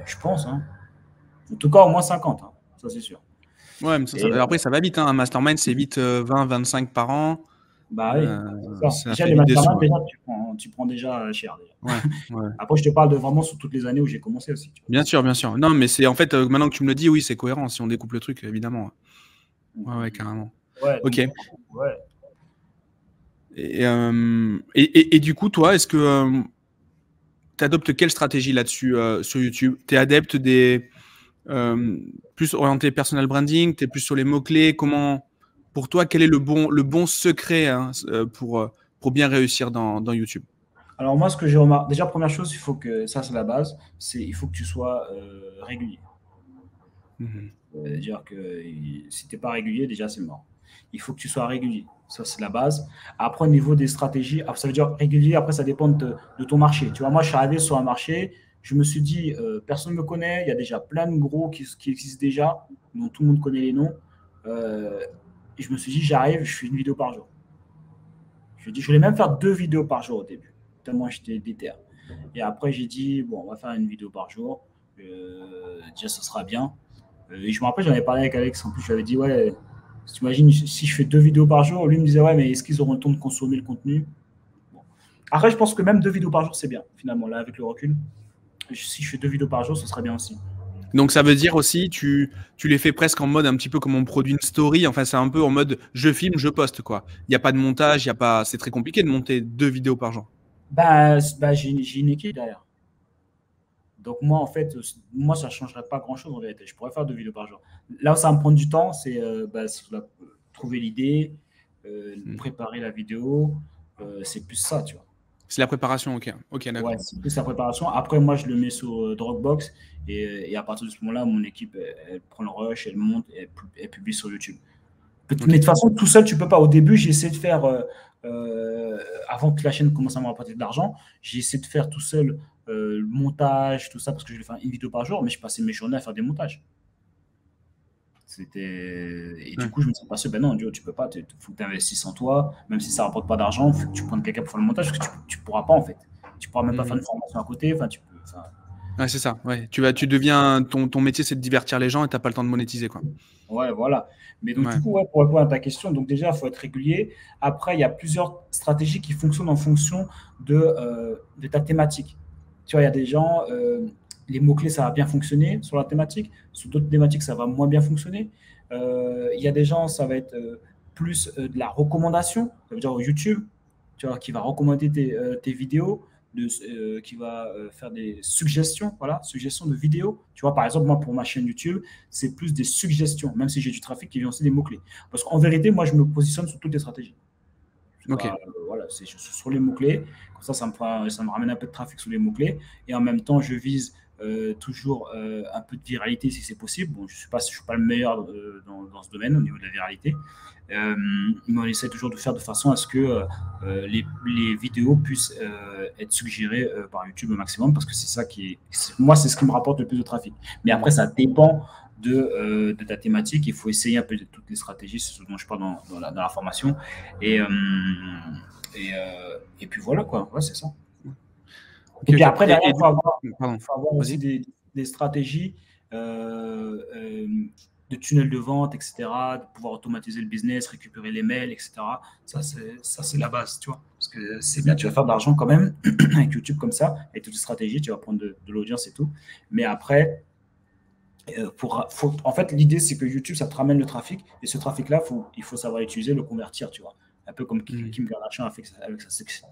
[SPEAKER 1] je pense. Hein. En tout cas, au moins 50, hein, ça c'est sûr.
[SPEAKER 2] Ouais, mais
[SPEAKER 1] Et,
[SPEAKER 2] après, ça va vite, hein. Un mastermind, c'est vite 20, 25 par an.
[SPEAKER 1] bah oui, c'est ça.
[SPEAKER 2] Ça
[SPEAKER 1] Déjà,
[SPEAKER 2] fait
[SPEAKER 1] les
[SPEAKER 2] vite des
[SPEAKER 1] masterminds,
[SPEAKER 2] sous. Ouais,
[SPEAKER 1] déjà, tu prends déjà cher. Déjà.
[SPEAKER 2] ouais, ouais.
[SPEAKER 1] Après, je te parle de vraiment sur toutes les années où j'ai commencé aussi. Tu
[SPEAKER 2] Bien sûr, bien sûr. Non, mais c'est en fait, maintenant que tu me le dis, oui, c'est cohérent si on découpe le truc, évidemment.
[SPEAKER 1] vois.
[SPEAKER 2] Ouais, ouais, carrément.
[SPEAKER 1] Ouais,
[SPEAKER 2] Ok.
[SPEAKER 1] donc, ouais.
[SPEAKER 2] Et du coup, toi, est-ce que tu adoptes quelle stratégie là-dessus sur YouTube? Tu es adepte des plus orienté personal branding? Tu es plus sur les mots-clés? Pour toi, quel est le bon secret hein, pour bien réussir dans YouTube?
[SPEAKER 1] Alors, moi, ce que j'ai remarqué, déjà, première chose, ça, c'est la base, il faut que tu sois régulier.
[SPEAKER 2] Mhm.
[SPEAKER 1] C'est-à-dire que si tu n'es pas régulier, déjà, c'est mort. Il faut que tu sois régulier. Ça, c'est la base. Après, au niveau des stratégies, ça veut dire régulier. Après, ça dépend de ton marché. Tu vois, moi, je suis arrivé sur un marché. Je me suis dit, personne ne me connaît. Il y a déjà plein de gros qui existent déjà, dont tout le monde connaît les noms. Et je me suis dit, j'arrive, je fais une vidéo par jour. Je voulais même faire 2 vidéos par jour au début, tellement j'étais déter. Et après, j'ai dit, bon, on va faire une vidéo par jour. Déjà, ça sera bien. Et je me rappelle, j'en avais parlé avec Alex. En plus, je lui avais dit, ouais, tu imagines si je fais 2 vidéos par jour, lui me disait, ouais, mais est-ce qu'ils auront le temps de consommer le contenu? Bon. Après, je pense que même 2 vidéos par jour, c'est bien, finalement, là, avec le recul. Si je fais 2 vidéos par jour, ce serait bien aussi.
[SPEAKER 2] Donc ça veut dire aussi, tu les fais presque en mode un petit peu comme on produit une story. Enfin, c'est un peu en mode je filme, je poste, quoi. Il n'y a pas de montage, c'est très compliqué de monter 2 vidéos par jour.
[SPEAKER 1] J'ai une équipe derrière. Donc moi, en fait, moi, ça ne changerait pas grand-chose en vérité. Je pourrais faire 2 vidéos par jour. Là où ça va me prendre du temps, c'est trouver l'idée, préparer la vidéo. C'est plus ça, tu vois.
[SPEAKER 2] C'est la préparation, ok, d'accord.
[SPEAKER 1] Ouais, c'est plus la préparation. Après, moi, je le mets sur Dropbox et à partir de ce moment-là, mon équipe, elle prend le rush, elle monte et elle publie sur YouTube. Mais de toute façon, tout seul, tu peux pas. Au début, j'ai essayé de faire, avant que la chaîne commence à me rapporter de l'argent, j'ai essayé de faire tout seul le montage, tout ça, parce que je voulais faire une vidéo par jour, mais je passais mes journées à faire des montages. Et du coup, je me suis passé, ben non, Dio, tu peux pas, il faut que tu investisses en toi, même si ça rapporte pas d'argent, il faut que tu prennes quelqu'un pour faire le montage, parce que tu pourras pas, en fait. Tu pourras même pas faire une formation à côté, tu peux.
[SPEAKER 2] Ouais, c'est ça, ouais. Tu deviens, ton métier, c'est de divertir les gens et tu n'as pas le temps de monétiser, quoi.
[SPEAKER 1] Ouais, voilà. Mais donc, du coup, pour répondre à ta question, donc déjà, il faut être régulier. Après, il y a plusieurs stratégies qui fonctionnent en fonction de ta thématique. Tu vois, il y a des gens, les mots-clés, ça va bien fonctionner sur la thématique. Sur d'autres thématiques, ça va moins bien fonctionner. Il y a des gens, ça va être plus de la recommandation. Ça veut dire YouTube, tu vois, qui va recommander tes vidéos. Qui va faire des suggestions, voilà, suggestions de vidéos. Tu vois, par exemple, moi, pour ma chaîne YouTube, c'est plus des suggestions, même si j'ai du trafic qui vient aussi des mots-clés. Parce qu'en vérité, moi, je me positionne sur toutes les stratégies.
[SPEAKER 2] Okay.
[SPEAKER 1] Voilà, c'est sur les mots-clés. Comme ça me ramène un peu de trafic sur les mots-clés. Et en même temps, je vise toujours un peu de viralité si c'est possible. Bon, je ne suis pas le meilleur dans ce domaine au niveau de la viralité. Mais on essaie toujours de faire de façon à ce que les vidéos puissent être suggérées par YouTube au maximum, parce que c'est ça moi, c'est ce qui me rapporte le plus de trafic. Mais après, ça dépend de ta thématique. Il faut essayer un peu de toutes les stratégies, c'est ce dont je parle dans la formation. Et puis voilà, quoi. Ouais, c'est ça. Et puis après, derrière, il faut avoir aussi des stratégies de tunnel de vente, etc., de pouvoir automatiser le business, récupérer les mails, etc. Ça, c'est la base, tu vois. Parce que c'est bien, tu vas faire de l'argent quand même avec YouTube comme ça, avec toutes les stratégies, tu vas prendre de l'audience et tout. Mais après, en fait, l'idée, c'est que YouTube, ça te ramène le trafic. Et ce trafic-là, il faut savoir l'utiliser, le convertir, tu vois. Un peu comme Kim Kardashian a fait avec sa Sextape.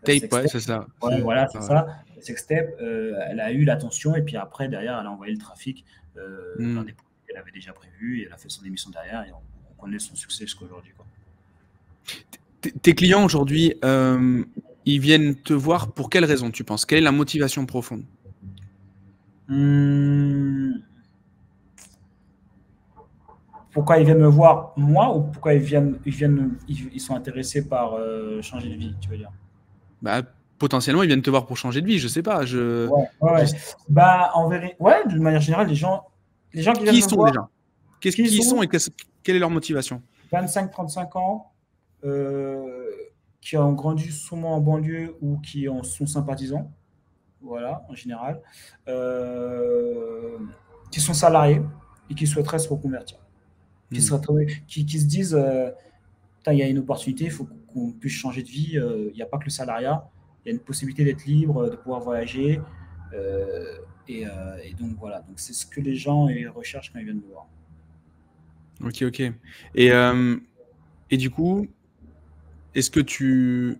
[SPEAKER 2] Ouais, c'est ça.
[SPEAKER 1] Ouais, voilà, c'est ça. Sextape, elle a eu l'attention et puis après, derrière, elle a envoyé le trafic dans des produits qu'elle avait déjà prévus et elle a fait son émission derrière et on connaît son succès jusqu'à aujourd'hui.
[SPEAKER 2] Tes clients aujourd'hui, ils viennent te voir pour quelle raison, tu penses? Quelle est la motivation profonde?
[SPEAKER 1] Pourquoi ils viennent me voir, moi, ou pourquoi ils sont intéressés par changer de vie, tu veux dire?
[SPEAKER 2] Potentiellement, ils viennent te voir pour changer de vie, je sais pas.
[SPEAKER 1] Ouais. En vérité, d'une manière générale, les gens qui viennent me voir.
[SPEAKER 2] Qui sont et quelle est leur motivation?
[SPEAKER 1] 25-35 ans, qui ont grandi souvent en banlieue ou qui en sont sympathisants, voilà, en général, qui sont salariés et qui souhaiteraient se reconvertir, qui se disent il y a une opportunité, il faut qu'on puisse changer de vie, il n'y a pas que le salariat, il y a une possibilité d'être libre, de pouvoir voyager, et donc voilà, donc c'est ce que les gens recherchent quand ils viennent me voir.
[SPEAKER 2] Ok. Et du coup, est-ce que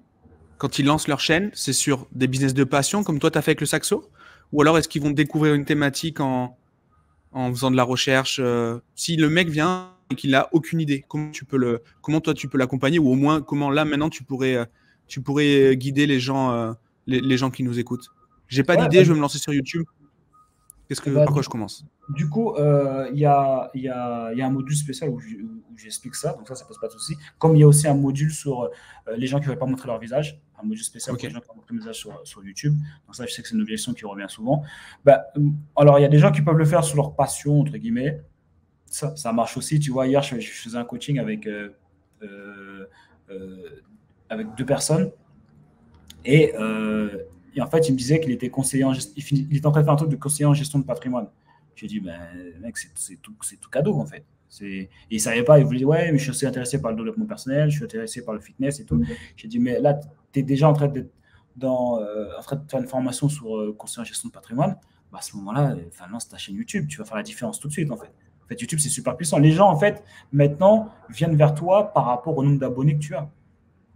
[SPEAKER 2] quand ils lancent leur chaîne, c'est sur des business de passion comme toi tu as fait avec le saxo? Ou alors est-ce qu'ils vont découvrir une thématique en faisant de la recherche? Si le mec vient et qu'il n'a aucune idée, comment toi tu peux l'accompagner? Ou au moins, comment là maintenant tu pourrais guider les gens qui nous écoutent? J'ai pas d'idée, je vais me lancer sur YouTube. Par quoi je commence?
[SPEAKER 1] Du coup, il y a un module spécial où j'explique ça, donc ça pose pas de souci. Comme il y a aussi un module sur les gens qui ne veulent pas montrer leur visage, un module spécial pour les gens qui veulent montrer leur visage sur YouTube. Donc ça, je sais que c'est une objection qui revient souvent. Alors, il y a des gens qui peuvent le faire sur leur passion, entre guillemets. Ça marche aussi. Tu vois, hier, je faisais un coaching avec 2 personnes. Et en fait, il me disait qu'il était conseiller il était en train de faire un truc de conseiller en gestion de patrimoine. J'ai dit, ben, mec, c'est tout cadeau, en fait. Et il ne savait pas, il voulait dire, ouais, mais je suis aussi intéressé par le développement personnel, je suis intéressé par le fitness et tout. J'ai dit, mais là, tu es déjà en train de faire une formation sur conseiller en gestion de patrimoine. Bah, à ce moment-là, lance ta chaîne YouTube, tu vas faire la différence tout de suite, en fait. En fait, YouTube, c'est super puissant. Les gens, en fait, maintenant, viennent vers toi par rapport au nombre d'abonnés que tu as.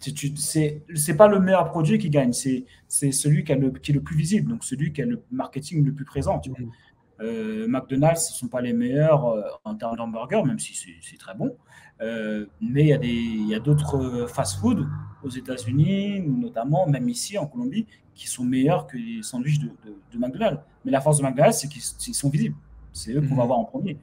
[SPEAKER 1] C'est pas le meilleur produit qui gagne, c'est celui qui est le plus visible, donc celui qui a le marketing le plus présent. Tu vois. McDonald's, ce ne sont pas les meilleurs en termes d'hamburgers, même si c'est très bon. Mais il y a d'autres fast-food aux États-Unis, notamment, même ici en Colombie, qui sont meilleurs que les sandwichs de McDonald's. Mais la force de McDonald's, c'est qu'ils sont visibles. C'est eux qu'on va voir en premier.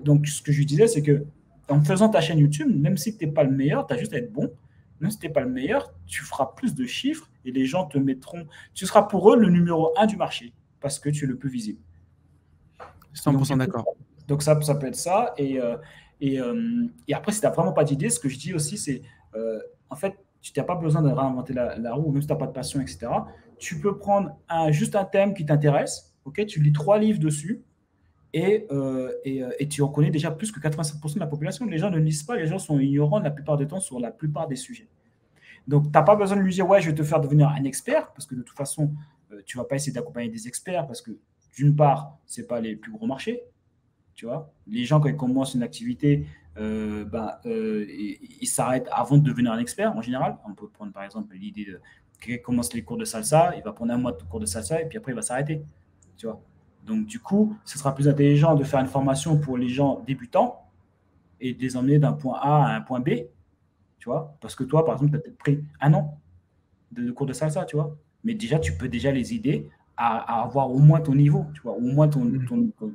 [SPEAKER 1] Donc, ce que je lui disais, c'est que en faisant ta chaîne YouTube, même si tu n'es pas le meilleur, tu as juste à être bon. Même si tu n'es pas le meilleur, tu feras plus de chiffres et les gens te mettront. Tu seras pour eux le numéro 1 du marché parce que tu es le plus visible.
[SPEAKER 2] 100% d'accord.
[SPEAKER 1] Donc, ça peut être ça. Et après, si tu n'as vraiment pas d'idée, ce que je dis aussi, c'est en fait, tu n'as pas besoin de réinventer la roue, même si tu n'as pas de passion, etc. Tu peux prendre juste un thème qui t'intéresse. Okay, tu lis 3 livres dessus. Et tu en connais déjà plus que 87% de la population. Les gens ne lisent pas, les gens sont ignorants la plupart du temps sur la plupart des sujets. Donc, tu n'as pas besoin de lui dire, ouais, je vais te faire devenir un expert, parce que de toute façon, tu ne vas pas essayer d'accompagner des experts, parce que d'une part, ce n'est pas les plus gros marchés. Tu vois, les gens, quand ils commencent une activité, ils s'arrêtent avant de devenir un expert, en général. On peut prendre, par exemple, l'idée de quelqu'un qui commence les cours de salsa, il va prendre un mois de cours de salsa, et puis après, il va s'arrêter. Tu vois. Donc, du coup, ce sera plus intelligent de faire une formation pour les gens débutants et de les emmener d'un point A à un point B, tu vois. Parce que toi, par exemple, tu as peut-être pris 1 an de cours de salsa, tu vois. Mais déjà, tu peux déjà les aider à avoir au moins ton niveau, tu vois, au moins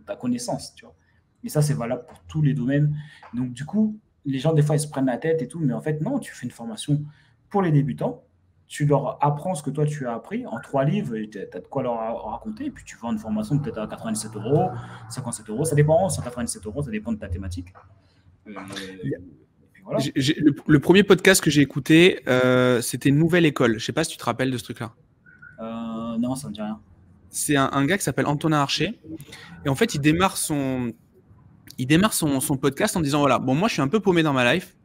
[SPEAKER 1] ta connaissance, tu vois. Et ça, c'est valable pour tous les domaines. Donc, du coup, les gens, des fois, ils se prennent la tête et tout. Mais en fait, non, tu fais une formation pour les débutants. Tu leur apprends ce que toi, tu as appris en 3 livres, tu as de quoi leur raconter, et puis tu vends une formation peut-être à 97 €, 57 €, ça dépend, 197 €, ça dépend de ta thématique.
[SPEAKER 2] Voilà. Le premier podcast que j'ai écouté, c'était Nouvelle École. Je ne sais pas si tu te rappelles de ce truc-là.
[SPEAKER 1] Non, ça ne me dit rien.
[SPEAKER 2] C'est un gars qui s'appelle Antonin Archer, et en fait, il démarre son podcast en disant, voilà, bon, moi, je suis un peu paumé dans ma life.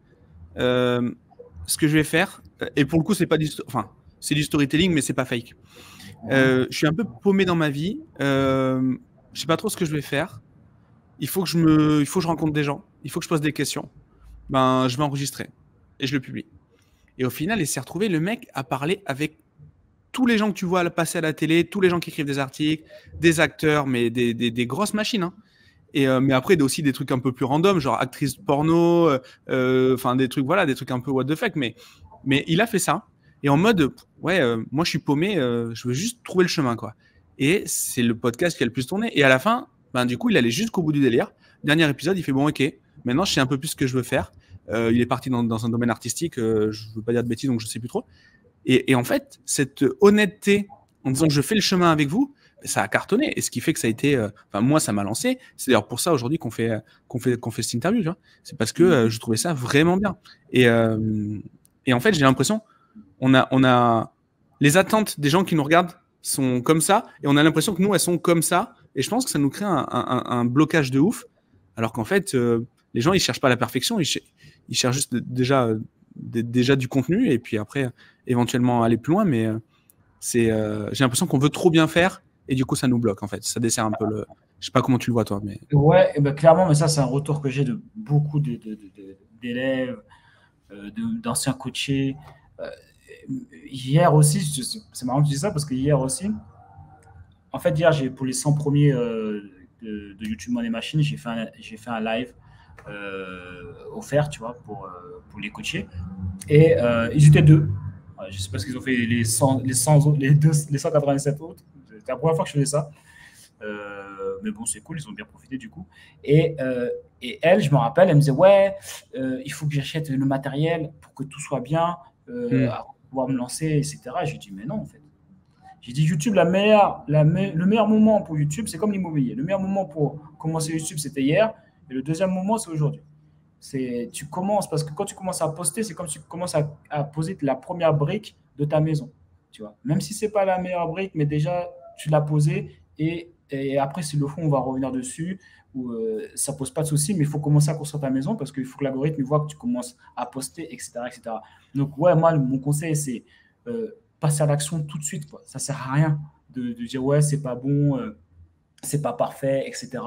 [SPEAKER 2] Ce que je vais faire, et pour le coup, c'est du storytelling, mais c'est pas fake. Je suis un peu paumé dans ma vie. Je sais pas trop ce que je vais faire. Il faut que je rencontre des gens. Il faut que je pose des questions. Je vais enregistrer et je le publie. Et au final, il s'est retrouvé, le mec a parlé avec tous les gens que tu vois passer à la télé, tous les gens qui écrivent des articles, des acteurs, mais des grosses machines. Hein. Mais après, aussi des trucs un peu plus random, genre actrice porno, des trucs, voilà, des trucs un peu what the fuck. Mais il a fait ça. Et en mode, moi, je suis paumé, je veux juste trouver le chemin, quoi. Et c'est le podcast qui a le plus tourné. Et à la fin, du coup, il allait jusqu'au bout du délire. Dernier épisode, il fait, bon, ok, maintenant, je sais un peu plus ce que je veux faire. Il est parti dans un domaine artistique, je veux pas dire de bêtises, donc je sais plus trop. Et en fait, cette honnêteté en disant que je fais le chemin avec vous, ça a cartonné. Et ce qui fait que ça a été, moi, ça m'a lancé. C'est d'ailleurs pour ça aujourd'hui qu'on fait cette interview. Tu vois, c'est parce que je trouvais ça vraiment bien. Et en fait, j'ai l'impression, on a les attentes des gens qui nous regardent sont comme ça, et on a l'impression que nous, elles sont comme ça. Et je pense que ça nous crée un blocage de ouf. Alors qu'en fait, les gens, ils cherchent pas la perfection, ils cherchent juste déjà du contenu, et puis après, éventuellement aller plus loin. Mais j'ai l'impression qu'on veut trop bien faire, et du coup, ça nous bloque, en fait. Ça dessert un peu le... Je sais pas comment tu le vois, toi. Mais...
[SPEAKER 1] Ouais, clairement, mais ça, c'est un retour que j'ai de beaucoup d'élèves, d'anciens coachés. Hier aussi, c'est marrant que tu dis ça, parce que hier aussi, en fait, hier, pour les 100 premiers de YouTube Money Machine, j'ai fait un live offert, tu vois, pour les coachés. Et ils étaient 2. Je ne sais pas ce qu'ils ont fait les 187 autres. C'est la première fois que je faisais ça. Mais bon, c'est cool, ils ont bien profité du coup. Et elle, je me rappelle, elle me disait, ouais, il faut que j'achète le matériel pour que tout soit bien, avant de pouvoir me lancer, etc. J'ai dit, mais non, en fait. J'ai dit, YouTube, le meilleur moment pour YouTube, c'est comme l'immobilier. Le meilleur moment pour commencer YouTube, c'était hier. Et le deuxième moment, c'est aujourd'hui. Tu commences, parce que quand tu commences à poster, c'est comme si tu commences à poser la première brique de ta maison. Tu vois. Même si ce n'est pas la meilleure brique, mais déjà, tu l'as posée. Et après, si le fond, on va revenir dessus. Ça ne pose pas de souci, mais il faut commencer à construire ta maison parce qu'il faut que l'algorithme voit que tu commences à poster, etc. etc. Donc, ouais, moi, mon conseil, c'est passer à l'action tout de suite, quoi. Ça ne sert à rien de dire, ouais, c'est pas bon, c'est pas parfait, etc.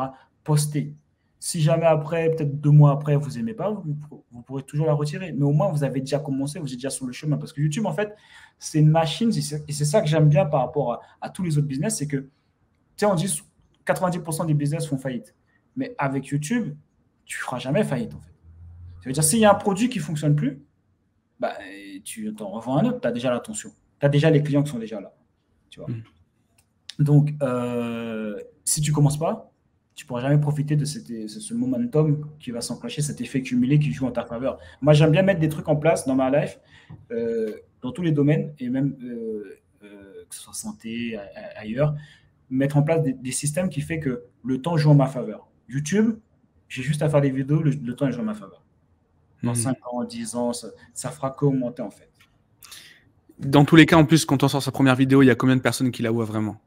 [SPEAKER 1] Postez. Si jamais après, peut-être 2 mois après, vous n'aimez pas, vous pourrez toujours la retirer. Mais au moins, vous avez déjà commencé, vous êtes déjà sur le chemin. Parce que YouTube, en fait, c'est une machine. Et c'est ça que j'aime bien par rapport à tous les autres business. C'est que, tu sais, on dit 90% des business font faillite. Mais avec YouTube, tu ne feras jamais faillite, en fait. Ça veut dire, s'il y a un produit qui ne fonctionne plus, bah, tu t'en revends un autre. Tu as déjà l'attention. Tu as déjà les clients qui sont déjà là. Tu vois. Donc, si tu ne commences pas, tu ne pourras jamais profiter de ce momentum qui va s'enclencher, cet effet cumulé qui joue en ta faveur. Moi, j'aime bien mettre des trucs en place dans ma life, dans tous les domaines, et même que ce soit santé, ailleurs, mettre en place des systèmes qui fait que le temps joue en ma faveur. YouTube, j'ai juste à faire des vidéos, le temps joue en ma faveur. Dans 5 ans, 10 ans, ça fera qu'augmenter en fait.
[SPEAKER 2] Dans tous les cas, en plus, quand on sort sa première vidéo, il y a combien de personnes qui la voient vraiment?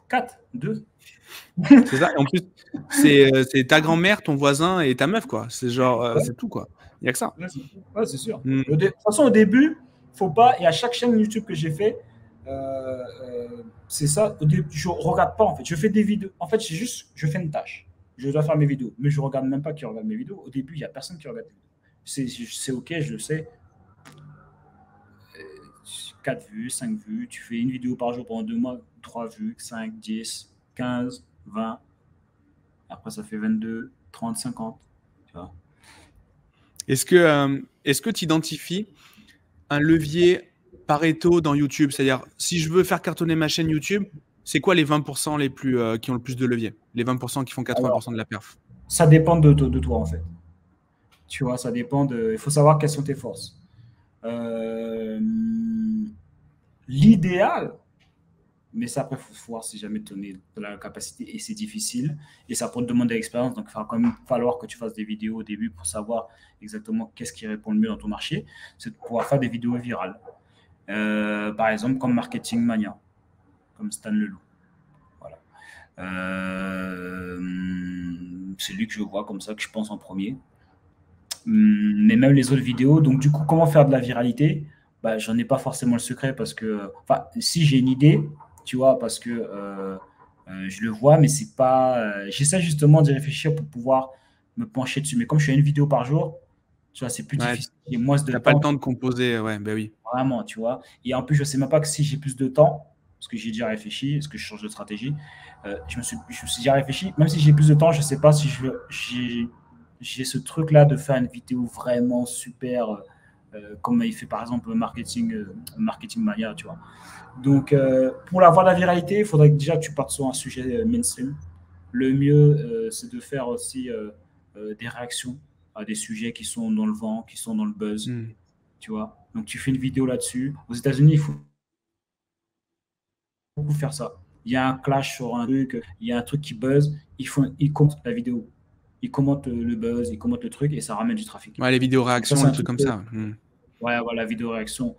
[SPEAKER 1] 4, 2.
[SPEAKER 2] C'est ça. Et en plus, c'est ta grand-mère, ton voisin et ta meuf, quoi. C'est genre, c'est tout, quoi. Il n'y a que ça.
[SPEAKER 1] Ouais, c'est sûr. De toute façon, au début, faut pas. Et à chaque chaîne YouTube que j'ai fait, c'est ça. Au début, je regarde pas en fait. Je fais des vidéos. En fait, je fais une tâche. Je dois faire mes vidéos, mais je regarde même pas qui regarde mes vidéos. Au début, il y a personne qui regarde mes vidéos. C'est ok, je le sais. 4 vues, 5 vues. Tu fais une vidéo par jour pendant 2 mois, 3 vues, 5, 10, 15, 20. Après, ça fait 22, 30, 50. Tu vois.
[SPEAKER 2] Est-ce que tu identifies un levier Pareto dans YouTube? C'est-à-dire, si je veux faire cartonner ma chaîne YouTube, c'est quoi les 20% qui ont le plus de levier? Les 20% qui font 80% de la perf?
[SPEAKER 1] Ça dépend de toi, en fait. Tu vois, ça dépend de. Il faut savoir quelles sont tes forces. L'idéal, mais ça, après, il faut voir si jamais tu as la capacité et c'est difficile. Et ça peut te demander l'expérience. Donc, il va quand même falloir que tu fasses des vidéos au début pour savoir exactement qu'est-ce qui répond le mieux dans ton marché. C'est de pouvoir faire des vidéos virales. Par exemple, comme Marketing Mania, comme Stan Leloup. Voilà. C'est lui que je vois comme ça, que je pense en premier. Mais même les autres vidéos. Donc, du coup, comment faire de la viralité? Bah, j'en ai pas forcément le secret parce que, enfin, si j'ai une idée, tu vois, parce que je le vois, mais c'est pas. J'essaie justement d'y réfléchir pour pouvoir me pencher dessus. Mais comme je fais une vidéo par jour, tu vois, c'est plus difficile. Et moins de temps.
[SPEAKER 2] T'as pas le temps de composer, ouais, ben oui.
[SPEAKER 1] Vraiment, tu vois. Et en plus, je sais même pas que si j'ai plus de temps, parce que j'ai déjà réfléchi, est-ce que je change de stratégie, je me suis déjà réfléchi. Même si j'ai plus de temps, je sais pas si j'ai ce truc-là de faire une vidéo vraiment super. Comme il fait par exemple Marketing Mania, tu vois. Donc, pour avoir la viralité, il faudrait déjà que tu partes sur un sujet mainstream. Le mieux, c'est de faire aussi des réactions à des sujets qui sont dans le vent, qui sont dans le buzz, tu vois. Donc, tu fais une vidéo là-dessus. Aux États-Unis, il faut beaucoup faire ça. Il y a un clash sur un truc, il y a un truc qui buzz, ils commentent la vidéo. Ils commentent le buzz, ils commentent le truc et ça ramène du trafic.
[SPEAKER 2] Ouais, les vidéos réactions, des trucs comme ça.
[SPEAKER 1] Ouais, voilà, vidéo réaction.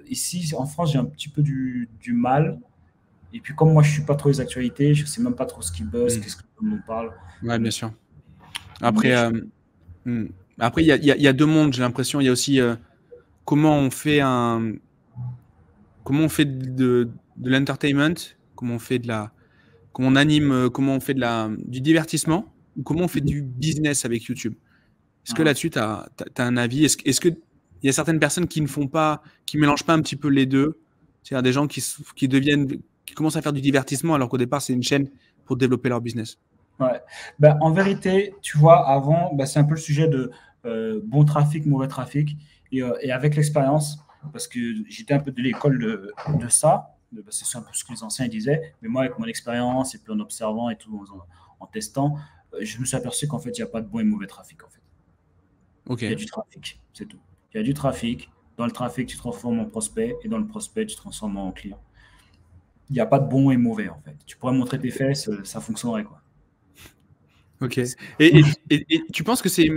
[SPEAKER 1] Ici, en France, j'ai un petit peu du mal. Et puis, comme moi, je ne suis pas trop les actualités, je ne sais même pas trop ce qui buzz, qu'est-ce que tout le monde parle.
[SPEAKER 2] Ouais, bien sûr. Après, il y a deux mondes, j'ai l'impression. Il y a aussi comment on fait de l'entertainment, comment on anime, comment on fait du divertissement, ou comment on fait du business avec YouTube. Est-ce que là-dessus, tu as un avis? Est-ce qu'il y a certaines personnes qui mélangent pas un petit peu les deux? C'est-à-dire des gens qui commencent à faire du divertissement alors qu'au départ, c'est une chaîne pour développer leur business.
[SPEAKER 1] Ouais. Ben, en vérité, tu vois, avant, c'est un peu le sujet de bon trafic, mauvais trafic. Et avec l'expérience, parce que j'étais un peu de l'école de ça, C'est un peu ce que les anciens disaient, mais moi, avec mon expérience et puis en observant et tout, en testant, je me suis aperçu qu'en fait, il n'y a pas de bon et mauvais trafic. En fait.
[SPEAKER 2] Ok.
[SPEAKER 1] Il y a du trafic, c'est tout. Il y a du trafic. Dans le trafic, tu transformes en prospect et dans le prospect, tu transformes en client. Il n'y a pas de bon et mauvais, en fait. Tu pourrais montrer tes fesses, ça fonctionnerait, quoi.
[SPEAKER 2] Ok. Et tu penses que c'est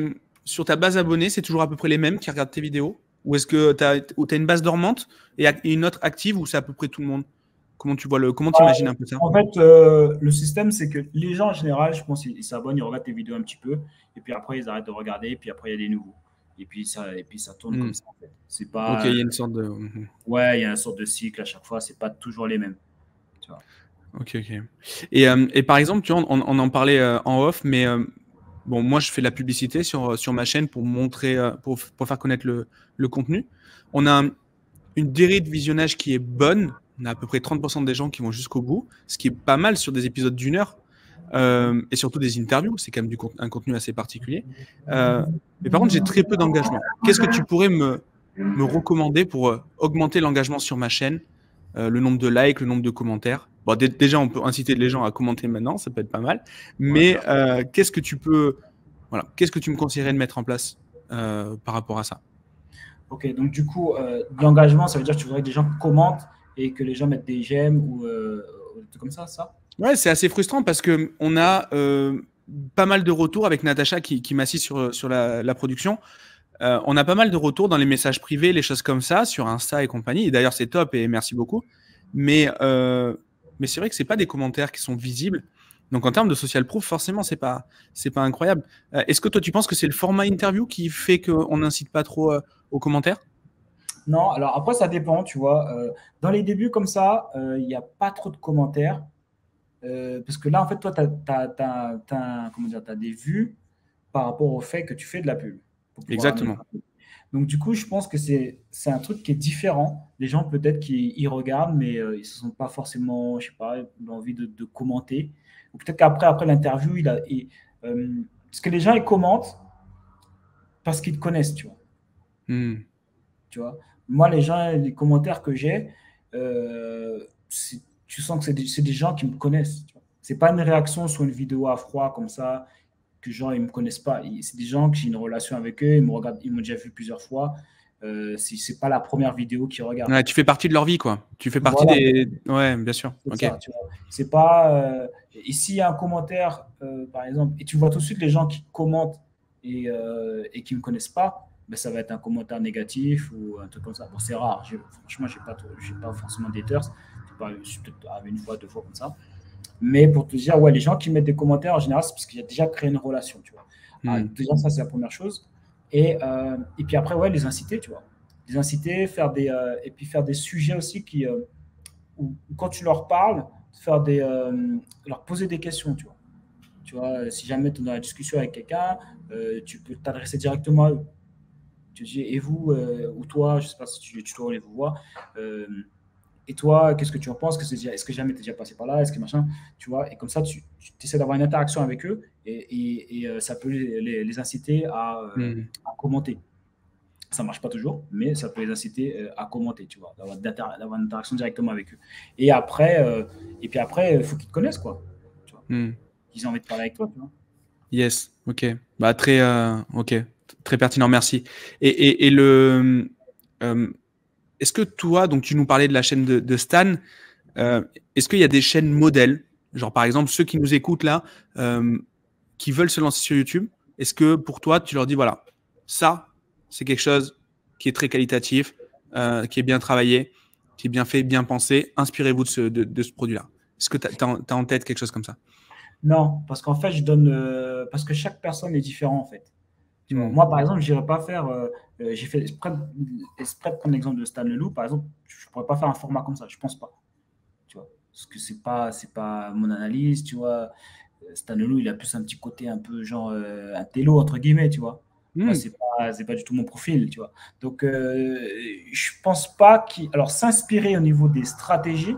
[SPEAKER 2] sur ta base abonnée, c'est toujours à peu près les mêmes qui regardent tes vidéos? Ou est-ce que tu as une base dormante et une autre active où c'est à peu près tout le monde? Comment tu imagines un peu ça?
[SPEAKER 1] En fait, le système, c'est que les gens, en général, je pense, ils s'abonnent, ils regardent tes vidéos un petit peu, et puis après, ils arrêtent de regarder, et puis après, il y a des nouveaux. Et puis ça tourne comme ça, en fait. C'est
[SPEAKER 2] Ok,
[SPEAKER 1] pas.
[SPEAKER 2] il y a une sorte de.
[SPEAKER 1] Ouais, il y a une sorte de cycle à chaque fois, c'est pas toujours les mêmes. Tu vois.
[SPEAKER 2] Ok, ok. Et par exemple, tu vois, on en parlait en off, mais bon, moi, je fais de la publicité sur ma chaîne pour montrer, pour faire connaître le contenu. On a une durée de visionnage qui est bonne. On a à peu près 30% des gens qui vont jusqu'au bout, ce qui est pas mal sur des épisodes d'1 heure. Et surtout des interviews, c'est quand même un contenu assez particulier. Mais par contre, j'ai très peu d'engagement. Qu'est-ce que tu pourrais me recommander pour augmenter l'engagement sur ma chaîne, le nombre de likes, le nombre de commentaires? Bon, déjà, on peut inciter les gens à commenter maintenant, ça peut être pas mal. Mais qu'est-ce que tu me conseillerais de mettre en place par rapport à ça?
[SPEAKER 1] Ok, donc du coup, l'engagement, ça veut dire que tu voudrais que des gens commentent et que les gens mettent des j'aime ou des trucs comme ça?
[SPEAKER 2] Ouais, c'est assez frustrant parce que on a pas mal de retours avec Natacha qui m'assiste sur la production. On a pas mal de retours dans les messages privés, les choses comme ça, sur Insta et compagnie. Et d'ailleurs, c'est top et merci beaucoup. Mais c'est vrai que c'est pas des commentaires qui sont visibles. Donc en termes de social proof, forcément, c'est pas incroyable. Est-ce que toi, tu penses que c'est le format interview qui fait qu'on n'incite pas trop aux commentaires?
[SPEAKER 1] Non, alors après, ça dépend, tu vois. Dans les débuts comme ça, il n'y a pas trop de commentaires. Parce que là, en fait, toi, tu as des vues par rapport au fait que tu fais de la pub pour pouvoir amener le
[SPEAKER 2] Exactement.
[SPEAKER 1] trafic. Donc, du coup, je pense que c'est un truc qui est différent. Les gens, peut-être, qui y regardent, mais ils ne se sentent pas forcément, je sais pas, l'envie de commenter. Ou peut-être après l'interview, parce que les gens, ils commentent parce qu'ils te connaissent, tu vois.
[SPEAKER 2] Hmm.
[SPEAKER 1] Tu vois. Moi, les gens, les commentaires que j'ai, tu sens que c'est des gens qui me connaissent. Ce n'est pas une réaction sur une vidéo à froid comme ça, que gens ils me connaissent pas. C'est des gens que j'ai une relation avec eux, ils me regardent, ils m'ont déjà vu plusieurs fois. C'est pas la première vidéo qu'ils regardent.
[SPEAKER 2] Ouais, tu fais partie de leur vie, quoi. Tu fais partie
[SPEAKER 1] Voilà,
[SPEAKER 2] des. Ouais, bien sûr.
[SPEAKER 1] c'est
[SPEAKER 2] Ok.
[SPEAKER 1] ça. Tu vois. C'est pas. Et s'il y a un commentaire, par exemple, et tu vois tout de suite les gens qui commentent et qui me connaissent pas, ben, ça va être un commentaire négatif ou un truc comme ça. Bon, c'est rare. Franchement, j'ai pas forcément d'haters. Je suis peut-être une fois, deux fois comme ça. Mais pour te dire, ouais, les gens qui mettent des commentaires, en général, c'est parce qu'il y a déjà créé une relation, tu vois. Ah, déjà, ça, c'est la première chose. Et puis après, ouais, les inciter, tu vois. Les inciter, et puis faire des sujets aussi où quand tu leur parles, leur poser des questions, tu vois. Tu vois, si jamais tu es dans la discussion avec quelqu'un, tu peux t'adresser directement à eux. Tu dis, et vous, ou toi, je ne sais pas si tu dois les voir, et toi, qu'est-ce que tu en penses? Est-ce que jamais tu es déjà passé par là? Est-ce que machin? Tu vois? Et comme ça, tu essaies d'avoir une interaction avec eux et ça peut les inciter à commenter. Ça ne marche pas toujours, mais ça peut les inciter à commenter, tu vois, d'avoir une interaction directement avec eux. Et puis après, il faut qu'ils te connaissent, quoi. Tu vois? Qu'ils aient envie de parler avec toi, tu vois.
[SPEAKER 2] Yes, ok. Bah, ok. Très pertinent, merci. Et le. Est-ce que toi, donc tu nous parlais de la chaîne de Stan, est-ce qu'il y a des chaînes modèles, genre par exemple ceux qui nous écoutent là, qui veulent se lancer sur YouTube, est-ce que pour toi, tu leur dis, voilà, ça, c'est quelque chose qui est très qualitatif, qui est bien travaillé, qui est bien fait, bien pensé, inspirez-vous de ce produit-là. Est-ce que tu as en tête quelque chose comme ça?
[SPEAKER 1] Non, parce qu'en fait, je donne. Parce que chaque personne est différente, en fait. Tu vois, moi, par exemple, je n'irais pas faire. J'ai fait exprès de prendre l'exemple de Stan Leloup, par exemple, je ne pourrais pas faire un format comme ça, je ne pense pas. Tu vois, parce que c'est pas mon analyse, tu vois. Stan Leloup, il a plus un petit côté un peu genre un télo, entre guillemets, tu vois. Moi, c'est pas du tout mon profil, tu vois. Donc, je pense pas qu'il. Alors, s'inspirer au niveau des stratégies,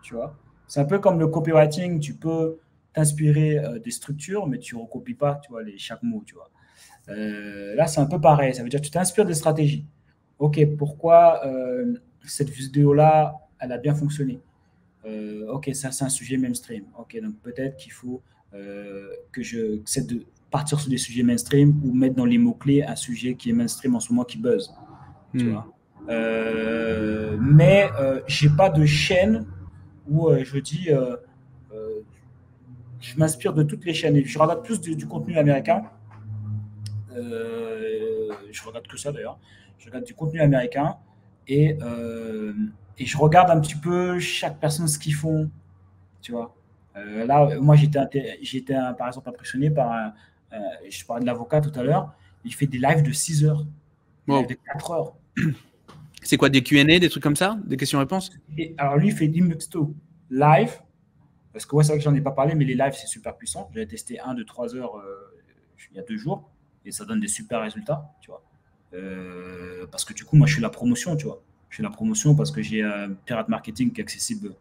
[SPEAKER 1] tu vois, c'est un peu comme le copywriting, tu peux t'inspirer des structures, mais tu ne recopies pas, tu vois, chaque mot, tu vois. Là, c'est un peu pareil. Ça veut dire que tu t'inspires des stratégies. Ok, pourquoi cette vidéo-là, elle a bien fonctionné? ok, ça c'est un sujet mainstream. Ok, donc peut-être qu'il faut que j'essaie de partir sur des sujets mainstream ou mettre dans les mots-clés un sujet qui est mainstream en ce moment qui buzz. Tu vois. Mais j'ai pas de chaîne où je dis euh, je m'inspire de toutes les chaînes et je regarde plus du contenu américain. Je regarde que ça d'ailleurs. Je regarde du contenu américain et, euh, et je regarde un petit peu chaque personne ce qu'ils font. Tu vois. Là, moi j'étais par exemple impressionné par je parlais de l'avocat tout à l'heure. Il fait des lives de 6 heures, des lives
[SPEAKER 2] Wow.
[SPEAKER 1] de 4 heures.
[SPEAKER 2] C'est quoi, des Q&A, des trucs comme ça? Des questions-réponses?
[SPEAKER 1] Et alors lui, il fait du mixto live. Parce que ouais, c'est vrai que j'en ai pas parlé, mais les lives, c'est super puissant. J'avais testé un de 3 heures il y a 2 jours et ça donne des super résultats, tu vois. Parce que du coup, moi, je suis la promotion, tu vois. Je suis la promotion parce que j'ai un pirate marketing qui est accessible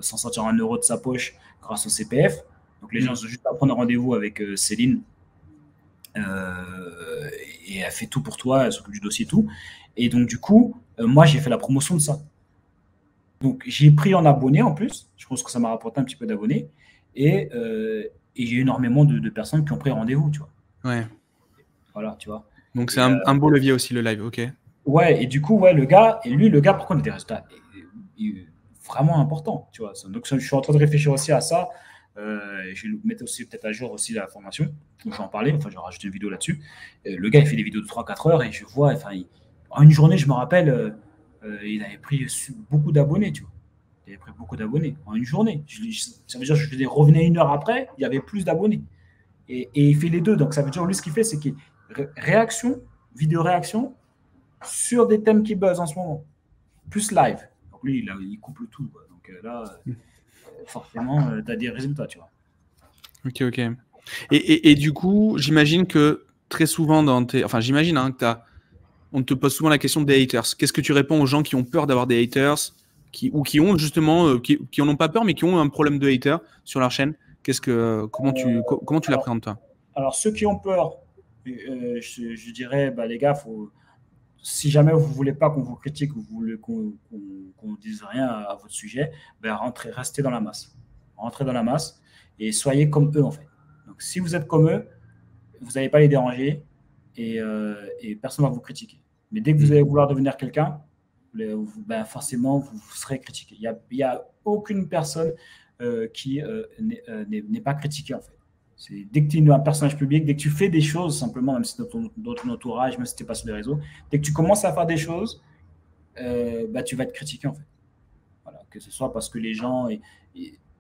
[SPEAKER 1] sans sortir un euro de sa poche grâce au CPF. Donc les gens ont juste à prendre rendez-vous avec Céline et elle fait tout pour toi, elle s'occupe du dossier et tout. Et donc du coup, moi, j'ai fait la promotion de ça. Donc, j'ai pris en abonnés en plus. Je pense que ça m'a rapporté un petit peu d'abonnés. Et j'ai énormément de personnes qui ont pris rendez-vous, tu vois.
[SPEAKER 2] Ouais.
[SPEAKER 1] Voilà, tu vois.
[SPEAKER 2] Donc, c'est
[SPEAKER 1] Et,
[SPEAKER 2] un beau levier aussi, le live, ok.
[SPEAKER 1] ouais, et du coup, ouais, le gars, par contre, il a des résultats vraiment importants, tu vois. Donc, je suis en train de réfléchir aussi à ça. Je vais mettre aussi peut-être à jour aussi la formation. Donc, je vais en parler. Enfin, je vais rajouter une vidéo là-dessus. Le gars, il fait des vidéos de 3-4 heures et je vois, enfin, en une journée, je me rappelle, il avait pris beaucoup d'abonnés, tu vois. Il avait pris beaucoup d'abonnés en une journée. Ça veut dire que je revenais 1 heure après, il y avait plus d'abonnés. Et il fait les deux. Donc, ça veut dire, lui, ce qu'il fait, c'est qu'il réaction, vidéo réaction sur des thèmes qui buzzent en ce moment, plus live. Donc, lui, il couple tout, quoi. Donc, là, forcément, tu as des résultats, tu vois.
[SPEAKER 2] Ok, ok. Et du coup, j'imagine que très souvent dans tes... Enfin, j'imagine hein, que on te pose souvent la question des haters. Qu'est-ce que tu réponds aux gens qui ont peur d'avoir des haters ou qui ont justement, qui en ont pas peur, mais qui ont un problème de haters sur leur chaîne? Comment tu l'appréhendes, toi?
[SPEAKER 1] Alors, ceux qui ont peur, je dirais, bah, les gars, si jamais vous ne voulez pas qu'on vous critique ou vous voulez qu'on dise rien à votre sujet, ben restez dans la masse. Rentrez dans la masse et soyez comme eux, en fait. Donc, si vous êtes comme eux, vous n'allez pas les déranger et personne ne va vous critiquer. Mais dès que vous allez vouloir devenir quelqu'un, ben forcément, vous serez critiqué. Il n'y a aucune personne qui n'est pas critiquée, en fait. Dès que tu es un personnage public, dès que tu fais des choses, simplement, même si dans ton entourage, même si tu n'es pas sur les réseaux, dès que tu commences à faire des choses, bah, tu vas être critiqué, en fait. Voilà, que ce soit parce que les gens,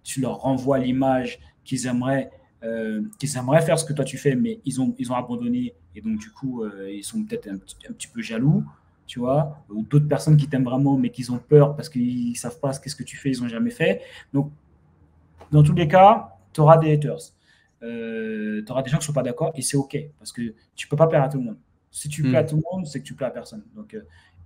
[SPEAKER 1] tu leur renvoies l'image qu'ils aimeraient faire ce que toi tu fais, mais ils ont abandonné et donc du coup, ils sont peut-être un petit peu jaloux, tu vois, ou d'autres personnes qui t'aiment vraiment, mais qui ont peur parce qu'ils ne savent pas qu'est-ce que tu fais, ils n'ont jamais fait. Donc, dans tous les cas, tu auras des haters. Tu auras des gens qui ne sont pas d'accord et c'est OK parce que tu ne peux pas plaire à tout le monde. Si tu plais à tout le monde, c'est que tu plais à personne. Donc,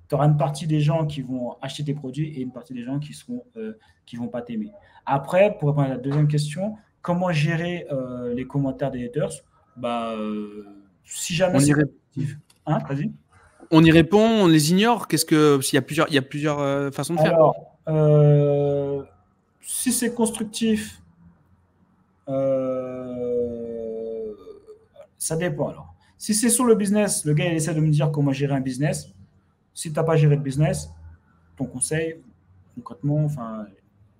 [SPEAKER 1] tu auras une partie des gens qui vont acheter tes produits et une partie des gens qui vont pas t'aimer. Après, pour répondre à la deuxième question, comment gérer les commentaires des haters? Bah, si jamais c'est positif, hein, vas-y.
[SPEAKER 2] On y répond, on les ignore. S'il y a plusieurs façons de faire.
[SPEAKER 1] Alors, si c'est constructif, ça dépend alors. Si c'est sur le business, le gars il essaie de me dire comment gérer un business. Si tu n'as pas géré le business, ton conseil, concrètement, enfin,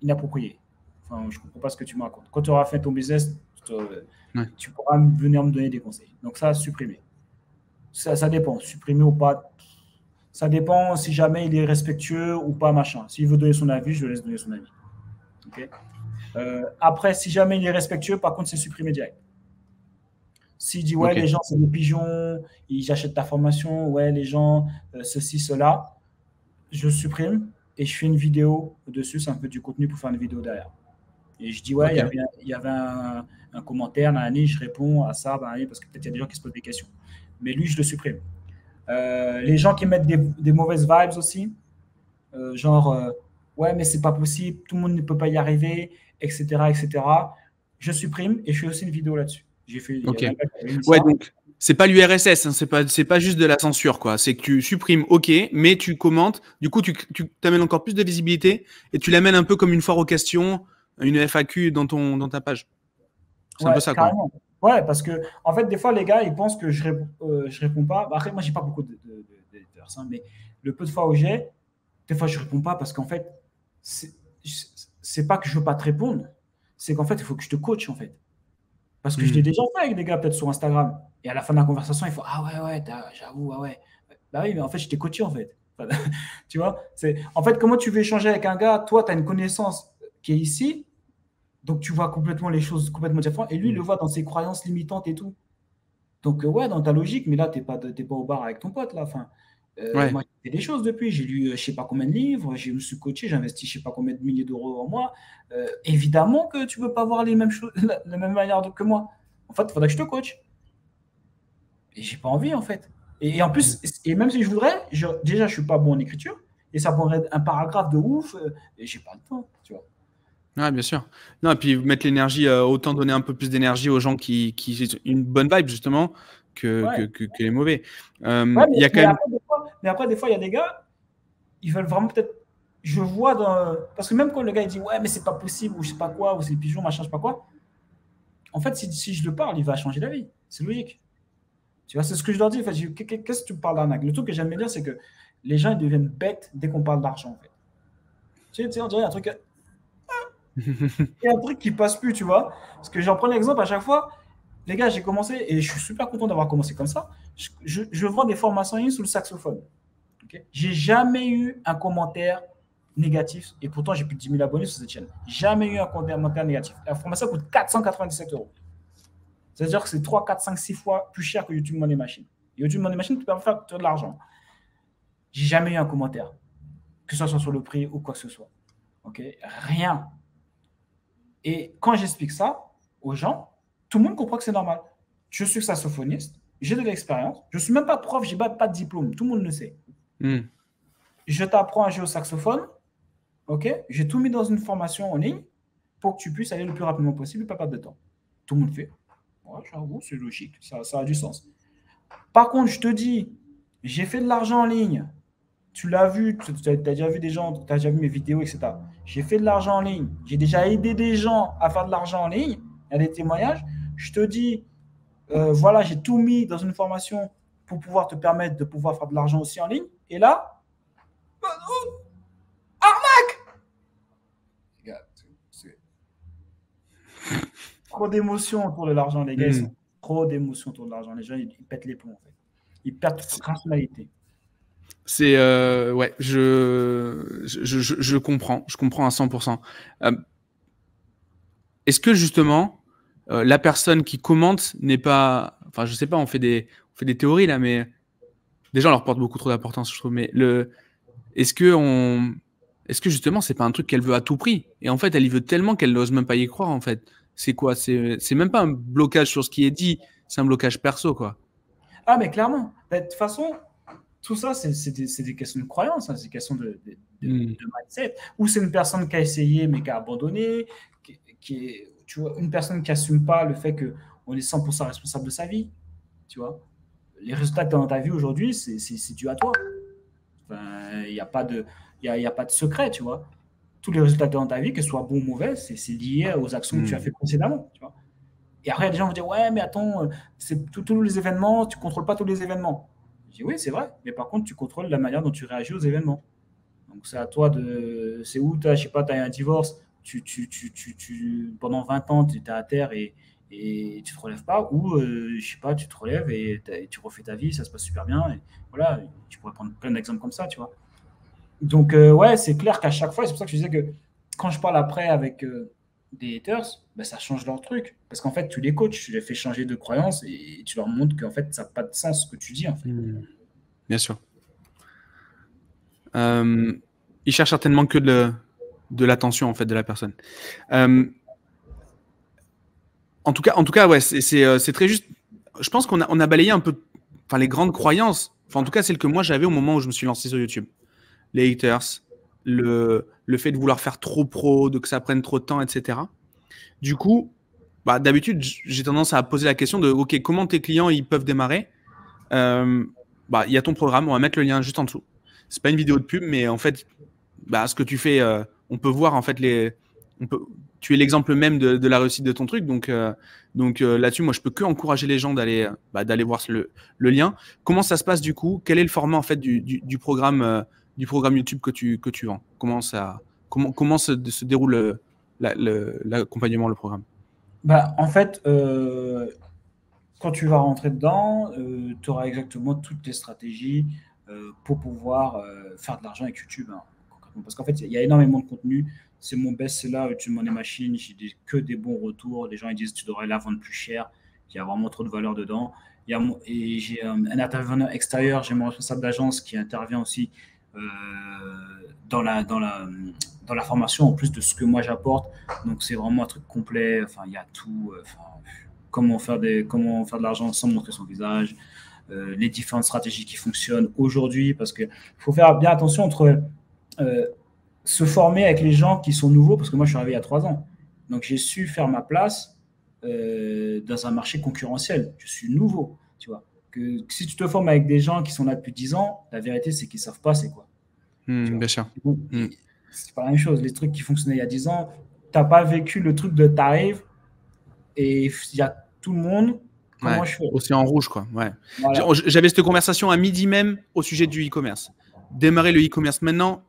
[SPEAKER 1] inapproprié. Enfin, je ne comprends pas ce que tu me racontes. Quand tu auras fait ton business, tu pourras venir me donner des conseils. Donc ça, supprimer. Ça dépend, supprimer ou pas. Ça dépend si jamais il est respectueux ou pas, machin. S'il veut donner son avis, je le laisse donner son avis. Okay. Après, si jamais il est respectueux, par contre, c'est supprimer direct. S'il dit, ouais, okay, les gens, c'est des pigeons, ils achètent ta formation, ouais, les gens, ceci, cela, je supprime et je fais une vidéo dessus, c'est un peu du contenu pour faire une vidéo derrière. Et je dis, ouais, okay, il y avait un commentaire, je réponds à ça, parce que peut-être il y a des gens qui se posent des questions. Mais lui, je le supprime. Les gens qui mettent des mauvaises vibes aussi, ouais, mais c'est pas possible, tout le monde ne peut pas y arriver, etc., etc. Je supprime et je fais aussi une vidéo là-dessus. J'ai fait.
[SPEAKER 2] Okay. Ouais, donc C'est pas l'URSS, hein, c'est pas juste de la censure, quoi. C'est que tu supprimes, ok, mais tu commentes. Du coup, tu t'amènes encore plus de visibilité et tu l'amènes un peu comme une foire aux questions, une FAQ dans ta page. C'est un peu
[SPEAKER 1] Ouais,
[SPEAKER 2] ça, quoi.
[SPEAKER 1] carrément. Ouais, parce que, en fait, des fois, les gars, ils pensent que je réponds pas. Bah, après, moi, j'ai pas beaucoup d'éditeurs, hein, mais le peu de fois où j'ai, des fois, je réponds pas parce qu'en fait, c'est c'est pas que je veux pas te répondre, c'est qu'en fait, il faut que je te coach, en fait. Parce que je l'ai déjà fait avec des gars, peut-être sur Instagram. Et à la fin de la conversation, il faut ah ouais, ouais, j'avoue, ah ouais. Bah oui, mais en fait, je t'ai coaché, en fait. Enfin, tu vois, en fait, comment tu veux échanger avec un gars? Toi, tu as une connaissance qui est ici, donc tu vois complètement les choses complètement différentes. Et lui, il le voit dans ses croyances limitantes et tout. Donc, ouais, dans ta logique, mais là, tu n'es pas au bar avec ton pote, là. Enfin,
[SPEAKER 2] Ouais.
[SPEAKER 1] moi, j'ai fait des choses depuis. J'ai lu, je ne sais pas combien de livres, je me suis coaché, j'ai investi, je ne sais pas combien de milliers d'euros en moi. Évidemment que tu ne peux pas voir les mêmes choses, la même manière que moi. En fait, il faudrait que je te coach. Et j'ai pas envie, en fait. Et en plus, et même si je voudrais, déjà, je suis pas bon en écriture, et ça prendrait un paragraphe de ouf, et j'ai pas le temps, tu vois.
[SPEAKER 2] Ouais, bien sûr. Non, et puis mettre l'énergie, autant donner un peu plus d'énergie aux gens qui ont une bonne vibe, justement,
[SPEAKER 1] Ouais.
[SPEAKER 2] que les mauvais.
[SPEAKER 1] Ouais,
[SPEAKER 2] Il y a quand même.
[SPEAKER 1] mais après, des fois, il y a des gars, ils veulent vraiment peut-être. Je vois dans. Parce que même quand le gars il dit ouais, mais c'est pas possible, ou je sais pas quoi, ou c'est le pigeon, machin, je sais pas quoi, en fait, si je le parle, il va changer d'avis. C'est logique. Tu vois, c'est ce que je leur dis. En fait, qu'est-ce que tu parles d'arnaque? Le truc que j'aime bien dire, c'est que les gens, ils deviennent bêtes dès qu'on parle d'argent, en fait. Tu sais, on dirait un truc. Il y a un truc qui passe plus, tu vois. Parce que j'en prends l'exemple à chaque fois. Les gars, j'ai commencé, et je suis super content d'avoir commencé comme ça. Je vends des formations en ligne sous le saxophone. Okay. J'ai jamais eu un commentaire négatif, et pourtant j'ai plus de 10 000 abonnés sur cette chaîne. Jamais eu un commentaire négatif. La formation coûte 497 euros. C'est-à-dire que c'est 3, 4, 5, 6 fois plus cher que YouTube Money Machine. Et YouTube Money Machine, tu peux faire de l'argent. J'ai jamais eu un commentaire, que ce soit sur le prix ou quoi que ce soit. Okay. Rien. Et quand j'explique ça aux gens, tout le monde comprend que c'est normal. Je suis saxophoniste, j'ai de l'expérience, je ne suis même pas prof, je n'ai pas de diplôme, tout le monde le sait. Je t'apprends à jouer au saxophone, ok? J'ai tout mis dans une formation en ligne pour que tu puisses aller le plus rapidement possible et pas perdre de temps. Tout le monde fait. Ouais, j'avoue, c'est logique, ça a du sens. Par contre, je te dis, j'ai fait de l'argent en ligne, tu l'as vu, tu as déjà vu des gens, tu as déjà vu mes vidéos, etc. J'ai fait de l'argent en ligne. J'ai déjà aidé des gens à faire de l'argent en ligne. Il y a des témoignages. Je te dis, voilà, j'ai tout mis dans une formation pour pouvoir te permettre de pouvoir faire de l'argent aussi en ligne. Et là, arnaque! Regarde, c'est trop d'émotions autour de l'argent, les gars. Ils sont trop d'émotions autour de l'argent. Les gens, ils pètent les plombs, en fait. Ils perdent toute rationalité.
[SPEAKER 2] C'est ouais, je comprends à 100%. Est-ce que justement la personne qui commente n'est pas, enfin je sais pas, on fait des théories là, mais déjà on leur porte beaucoup trop d'importance, je trouve. Mais est-ce que justement c'est pas un truc qu'elle veut à tout prix et en fait elle y veut tellement qu'elle n'ose même pas y croire en fait. C'est quoi? C'est même pas un blocage sur ce qui est dit, c'est un blocage perso quoi.
[SPEAKER 1] Ah mais clairement. De toute façon. Tout ça, c'est des questions de croyance, hein, c'est des questions de mindset. Ou c'est une personne qui a essayé mais qui a abandonné, qui est, tu vois, une personne qui n'assume pas le fait qu'on est 100% responsable de sa vie. Tu vois. Les résultats que tu as dans ta vie aujourd'hui, c'est dû à toi. Il n'y a pas de, y a pas de secret, tu vois. Tous les résultats que tu as dans ta vie, que ce soit bon ou mauvais, c'est lié aux actions que tu as fait précédemment. Tu vois. Et après, les gens vont dire, ouais, mais attends, c'est tous les événements, tu ne contrôles pas tous les événements. Je dis oui, c'est vrai, mais par contre, tu contrôles la manière dont tu réagis aux événements. Donc, c'est à toi de. C'est où, je sais pas, tu as un divorce, pendant 20 ans, tu es à terre et tu te relèves pas, ou, je sais pas, tu te relèves et tu refais ta vie, ça se passe super bien. Et voilà, tu pourrais prendre plein d'exemples comme ça, tu vois. Donc, ouais, c'est clair qu'à chaque fois, c'est pour ça que je disais que quand je parle après avec des haters, ben, ça change leur truc. Parce qu'en fait, tu les coaches, tu les fais changer de croyance et tu leur montres qu'en fait, ça n'a pas de sens ce que tu dis. En fait.
[SPEAKER 2] Bien sûr. Ils cherchent certainement que de l'attention en fait de la personne. En tout cas, ouais, c'est très juste. Je pense qu'on a balayé un peu, enfin les grandes croyances. Enfin, en tout cas, celles que moi j'avais au moment où je me suis lancé sur YouTube. Les haters, le fait de vouloir faire trop pro, de que ça prenne trop de temps, etc. Du coup, Bah, d'habitude, j'ai tendance à poser la question de OK, comment tes clients ils peuvent démarrer? Bah, il y a ton programme, on va mettre le lien juste en dessous. C'est pas une vidéo de pub, mais en fait, bah, ce que tu fais, on peut voir en fait tu es l'exemple même de la réussite de ton truc. Donc là-dessus, moi, je peux que encourager les gens d'aller voir le lien. Comment ça se passe du coup? Quel est le format en fait du programme YouTube que tu vends? Comment se déroule l'accompagnement, le programme?
[SPEAKER 1] Bah, en fait, quand tu vas rentrer dedans, tu auras exactement toutes les stratégies pour pouvoir faire de l'argent avec YouTube, hein, concrètement. Parce qu'en fait, il y a énormément de contenu. C'est mon best-seller, YouTube Money Machine. J'ai que des bons retours. Les gens ils disent que tu devrais la vendre plus cher. Il y a vraiment trop de valeur dedans. Et j'ai un intervenant extérieur. J'ai mon responsable d'agence qui intervient aussi euh, dans la formation, en plus de ce que moi j'apporte. Donc, c'est vraiment un truc complet. Enfin, il y a tout. Comment faire de l'argent sans montrer son visage, les différentes stratégies qui fonctionnent aujourd'hui, parce qu'il faut faire bien attention entre euh, se former avec les gens qui sont nouveaux, parce que moi je suis arrivé il y a 3 ans, donc j'ai su faire ma place dans un marché concurrentiel. Je suis nouveau, tu vois. Que si tu te formes avec des gens qui sont là depuis 10 ans, la vérité c'est qu'ils savent pas c'est quoi. Tu vois.
[SPEAKER 2] Bien sûr.
[SPEAKER 1] C'est pas la même chose. Les trucs qui fonctionnaient il y a 10 ans, t'as pas vécu le truc de t'arrives et il y a tout le monde. Comment
[SPEAKER 2] Ouais,
[SPEAKER 1] je fais?
[SPEAKER 2] océan rouge, quoi. Ouais.
[SPEAKER 1] Voilà.
[SPEAKER 2] J'avais cette conversation à midi même au sujet du e-commerce. Démarrer le e-commerce maintenant,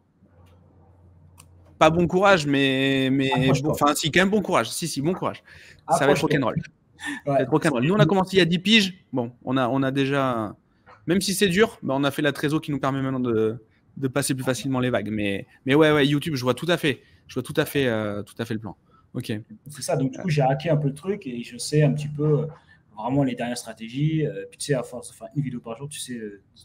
[SPEAKER 2] pas bon courage, mais bon, enfin, si, quand même bon courage. Si, bon courage. Ça va être rock'n'roll.
[SPEAKER 1] Ouais.
[SPEAKER 2] Nous, on a commencé il y a 10 piges. Bon, on a déjà, même si c'est dur, bah, on a fait la trésor qui nous permet maintenant de passer plus facilement les vagues. Mais ouais, YouTube, je vois tout à fait le plan. Ok.
[SPEAKER 1] C'est ça. Donc, du coup, j'ai hacké un peu le truc et je sais un petit peu vraiment les dernières stratégies. Puis, tu sais, à force de faire une vidéo par jour, tu sais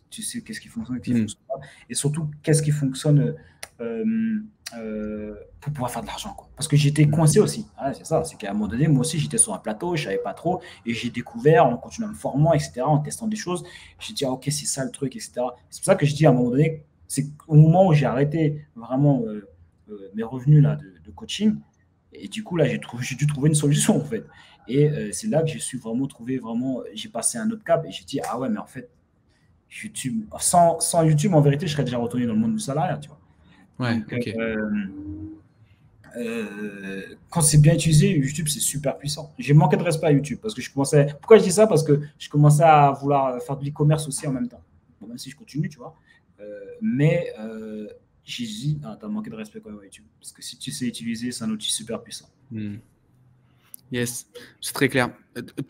[SPEAKER 1] qu'est-ce qui fonctionne et qu'est-ce qui fonctionne pas. Et surtout, qu'est-ce qui fonctionne pour pouvoir faire de l'argent, quoi. Parce que j'étais coincé aussi. Ah, c'est ça. C'est qu'à un moment donné, moi aussi, j'étais sur un plateau, je savais pas trop. Et j'ai découvert en continuant à me former, etc., en testant des choses. J'ai dit, ah, ok, c'est ça le truc, etc. C'est pour ça que je dis à un moment donné, c'est au moment où j'ai arrêté vraiment mes revenus là, de coaching. Et du coup, là, j'ai dû trouver une solution, en fait. Et c'est là que j'ai su vraiment trouver, j'ai passé un autre cap et j'ai dit, ah ouais, mais en fait, YouTube, sans YouTube, en vérité, je serais déjà retourné dans le monde du salariat, tu vois.
[SPEAKER 2] Ouais,
[SPEAKER 1] Donc,
[SPEAKER 2] ok.
[SPEAKER 1] quand c'est bien utilisé, YouTube, c'est super puissant. J'ai manqué de respect à YouTube parce que je commençais. Pourquoi je dis ça? Parce que je commençais à vouloir faire de l'e-commerce aussi en même temps. Bon, même si je continue, tu vois. Mais j'ai dit, ah, t'as manqué de respect quand même à YouTube. Parce que si tu sais utiliser, c'est un outil super puissant.
[SPEAKER 2] Yes, c'est très clair.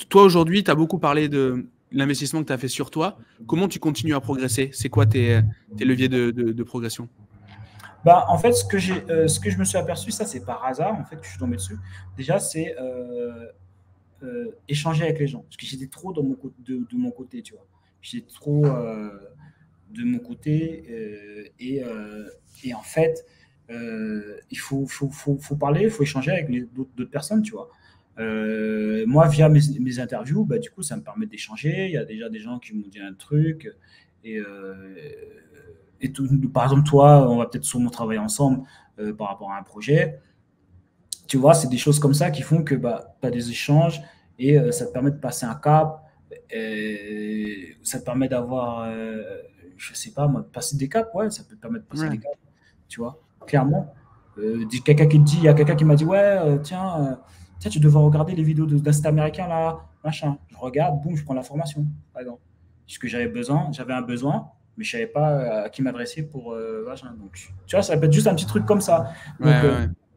[SPEAKER 2] Toi, aujourd'hui, tu as beaucoup parlé de l'investissement que tu as fait sur toi. Comment tu continues à progresser? C'est quoi tes leviers de progression?
[SPEAKER 1] Bah, en fait, ce que je me suis aperçu, ça, c'est par hasard, en fait, que je suis tombé dessus. Déjà, c'est échanger avec les gens. Parce que j'étais trop de mon côté, tu vois. J'étais trop de mon côté. Et en fait, il faut parler, il faut échanger avec d'autres personnes, tu vois. Moi, via mes interviews, bah, du coup, ça me permet d'échanger. Il y a déjà des gens qui m'ont dit un truc. Et, tout, par exemple, toi, on va peut-être sûrement travailler ensemble par rapport à un projet. Tu vois, c'est des choses comme ça qui font que bah, tu as des échanges et ça te permet de passer un cap. Et ça te permet d'avoir, je sais pas, moi, de passer des caps. Ouais, ça peut te permettre de passer des caps. Tu vois, clairement. Quelqu'un qui te dit, il y a quelqu'un qui m'a dit, ouais, tiens, tu devrais regarder les vidéos d'un site américain là, machin. Je regarde, boum, je prends l'information, par exemple. Ce que j'avais un besoin, mais je savais pas à qui m'adresser pour machin. Donc, tu vois, ça peut être juste un petit truc comme ça. Donc,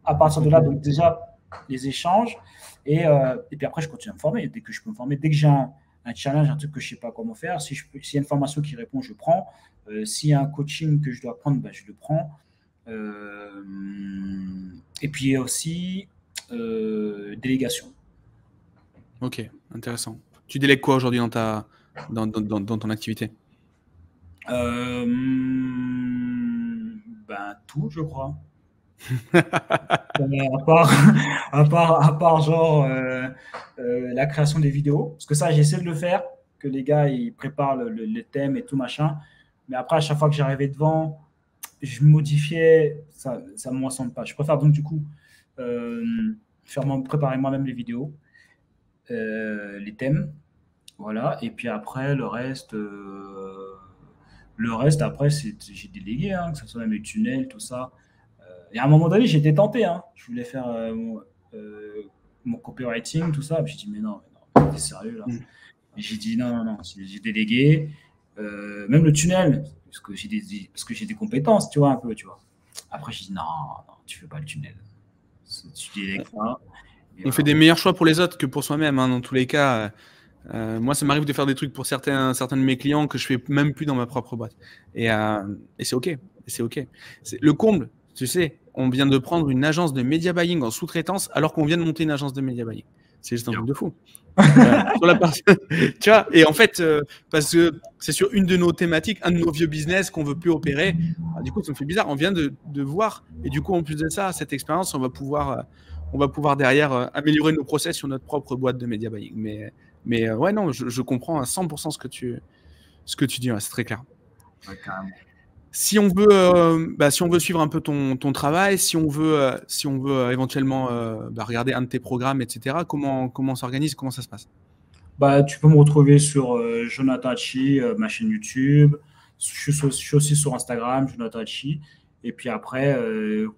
[SPEAKER 1] à partir de là, donc déjà, les échanges. Et puis après, je continue à me former. Dès que je peux me former, dès que j'ai un challenge, un truc que je ne sais pas comment faire, s'il y a une formation qui répond, je prends. S'il y a un coaching que je dois prendre, ben, je le prends. Et puis aussi, délégation.
[SPEAKER 2] Ok, intéressant. Tu délègues quoi aujourd'hui dans ton activité?
[SPEAKER 1] Ben, tout, je crois. À part genre la création des vidéos, parce que ça j'essaie de le faire, que les gars ils préparent le thème et tout machin, mais après à chaque fois que j'arrivais devant, je modifiais, ça ne me ressemble pas. Je préfère donc du coup préparer moi-même les vidéos. les thèmes, voilà. Et puis après, le reste après, j'ai délégué, hein, que ce soit même les tunnels, tout ça. Et à un moment donné, j'étais tenté, hein. Je voulais faire mon copywriting, tout ça. Puis j'ai dit, mais non, t'es sérieux là.
[SPEAKER 2] Mm.
[SPEAKER 1] Et j'ai dit, non, non, non, j'ai délégué. Même le tunnel, parce que j'ai des compétences, tu vois, un peu, tu vois. Après, j'ai dit, non, non, tu fais pas le tunnel. Tu délègues pas. Et
[SPEAKER 2] On fait
[SPEAKER 1] voilà.
[SPEAKER 2] des meilleurs choix pour les autres que pour soi-même, hein, dans tous les cas. Moi, ça m'arrive de faire des trucs pour certains de mes clients que je fais même plus dans ma propre boîte. Et c'est OK. C'est OK. Le comble, tu sais, on vient de prendre une agence de media buying en sous-traitance alors qu'on vient de monter une agence de media buying. C'est juste un truc de fou. Sur la partie, tu vois, et en fait, parce que c'est sur une de nos thématiques, un de nos vieux business qu'on veut plus opérer. Alors, du coup, ça me fait bizarre. On vient de voir, et du coup, en plus de ça, cette expérience, on va pouvoir derrière améliorer nos process sur notre propre boîte de media buying. Mais ouais, non, je comprends à 100% ce que tu dis. Ouais, c'est très clair.
[SPEAKER 1] Ouais, carrément.
[SPEAKER 2] Si on veut suivre un peu ton travail, si on veut éventuellement regarder un de tes programmes, etc., comment on s'organise, comment ça se passe?
[SPEAKER 1] Bah, tu peux me retrouver sur Jonathan Hachi, ma chaîne YouTube. Je suis aussi sur Instagram, Jonathan Hachi. Et puis après, vous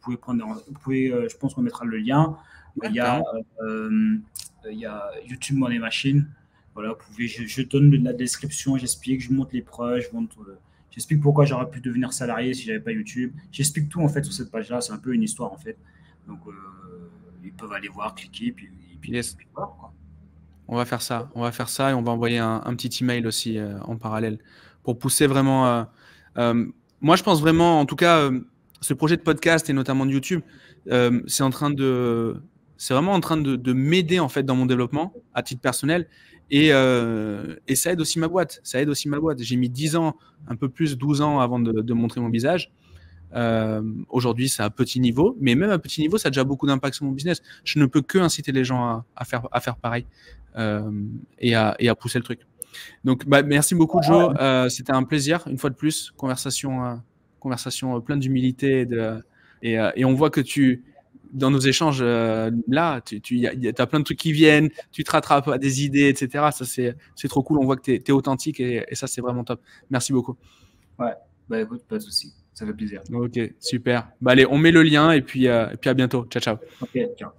[SPEAKER 1] pouvez, je pense qu'on mettra le lien.
[SPEAKER 2] Ouais,
[SPEAKER 1] Il y a,
[SPEAKER 2] carrément.
[SPEAKER 1] il y a YouTube Money Machine. Voilà, vous pouvez, je donne la description, j'explique, je montre les preuves, j'explique pourquoi j'aurais pu devenir salarié si j'avais pas YouTube. J'explique tout en fait sur cette page-là. C'est un peu une histoire en fait. Donc, ils peuvent aller voir, cliquer,
[SPEAKER 2] Yes.
[SPEAKER 1] puis voilà, quoi.
[SPEAKER 2] On va faire ça et on va envoyer un petit email aussi en parallèle pour pousser vraiment. Moi, je pense vraiment, en tout cas, ce projet de podcast et notamment de YouTube, c'est vraiment en train de m'aider en fait dans mon développement à titre personnel et ça aide aussi ma boîte. J'ai mis 10 ans, un peu plus 12 ans avant de montrer mon visage. Aujourd'hui, c'est à petit niveau, mais même à petit niveau, ça a déjà beaucoup d'impact sur mon business. Je ne peux que inciter les gens à faire pareil et à pousser le truc. Donc, merci beaucoup, Joe. C'était un plaisir, une fois de plus. Conversation pleine d'humilité et on voit que dans nos échanges là, tu as plein de trucs qui viennent, tu te rattrapes à des idées, etc. Ça, c'est trop cool. On voit que tu es authentique et ça, c'est vraiment top. Merci beaucoup.
[SPEAKER 1] Ouais, bah écoute, pas de souci. Ça fait plaisir.
[SPEAKER 2] Ok, super. Allez, on met le lien et puis à bientôt. Ciao, ciao.
[SPEAKER 1] Ok, ciao.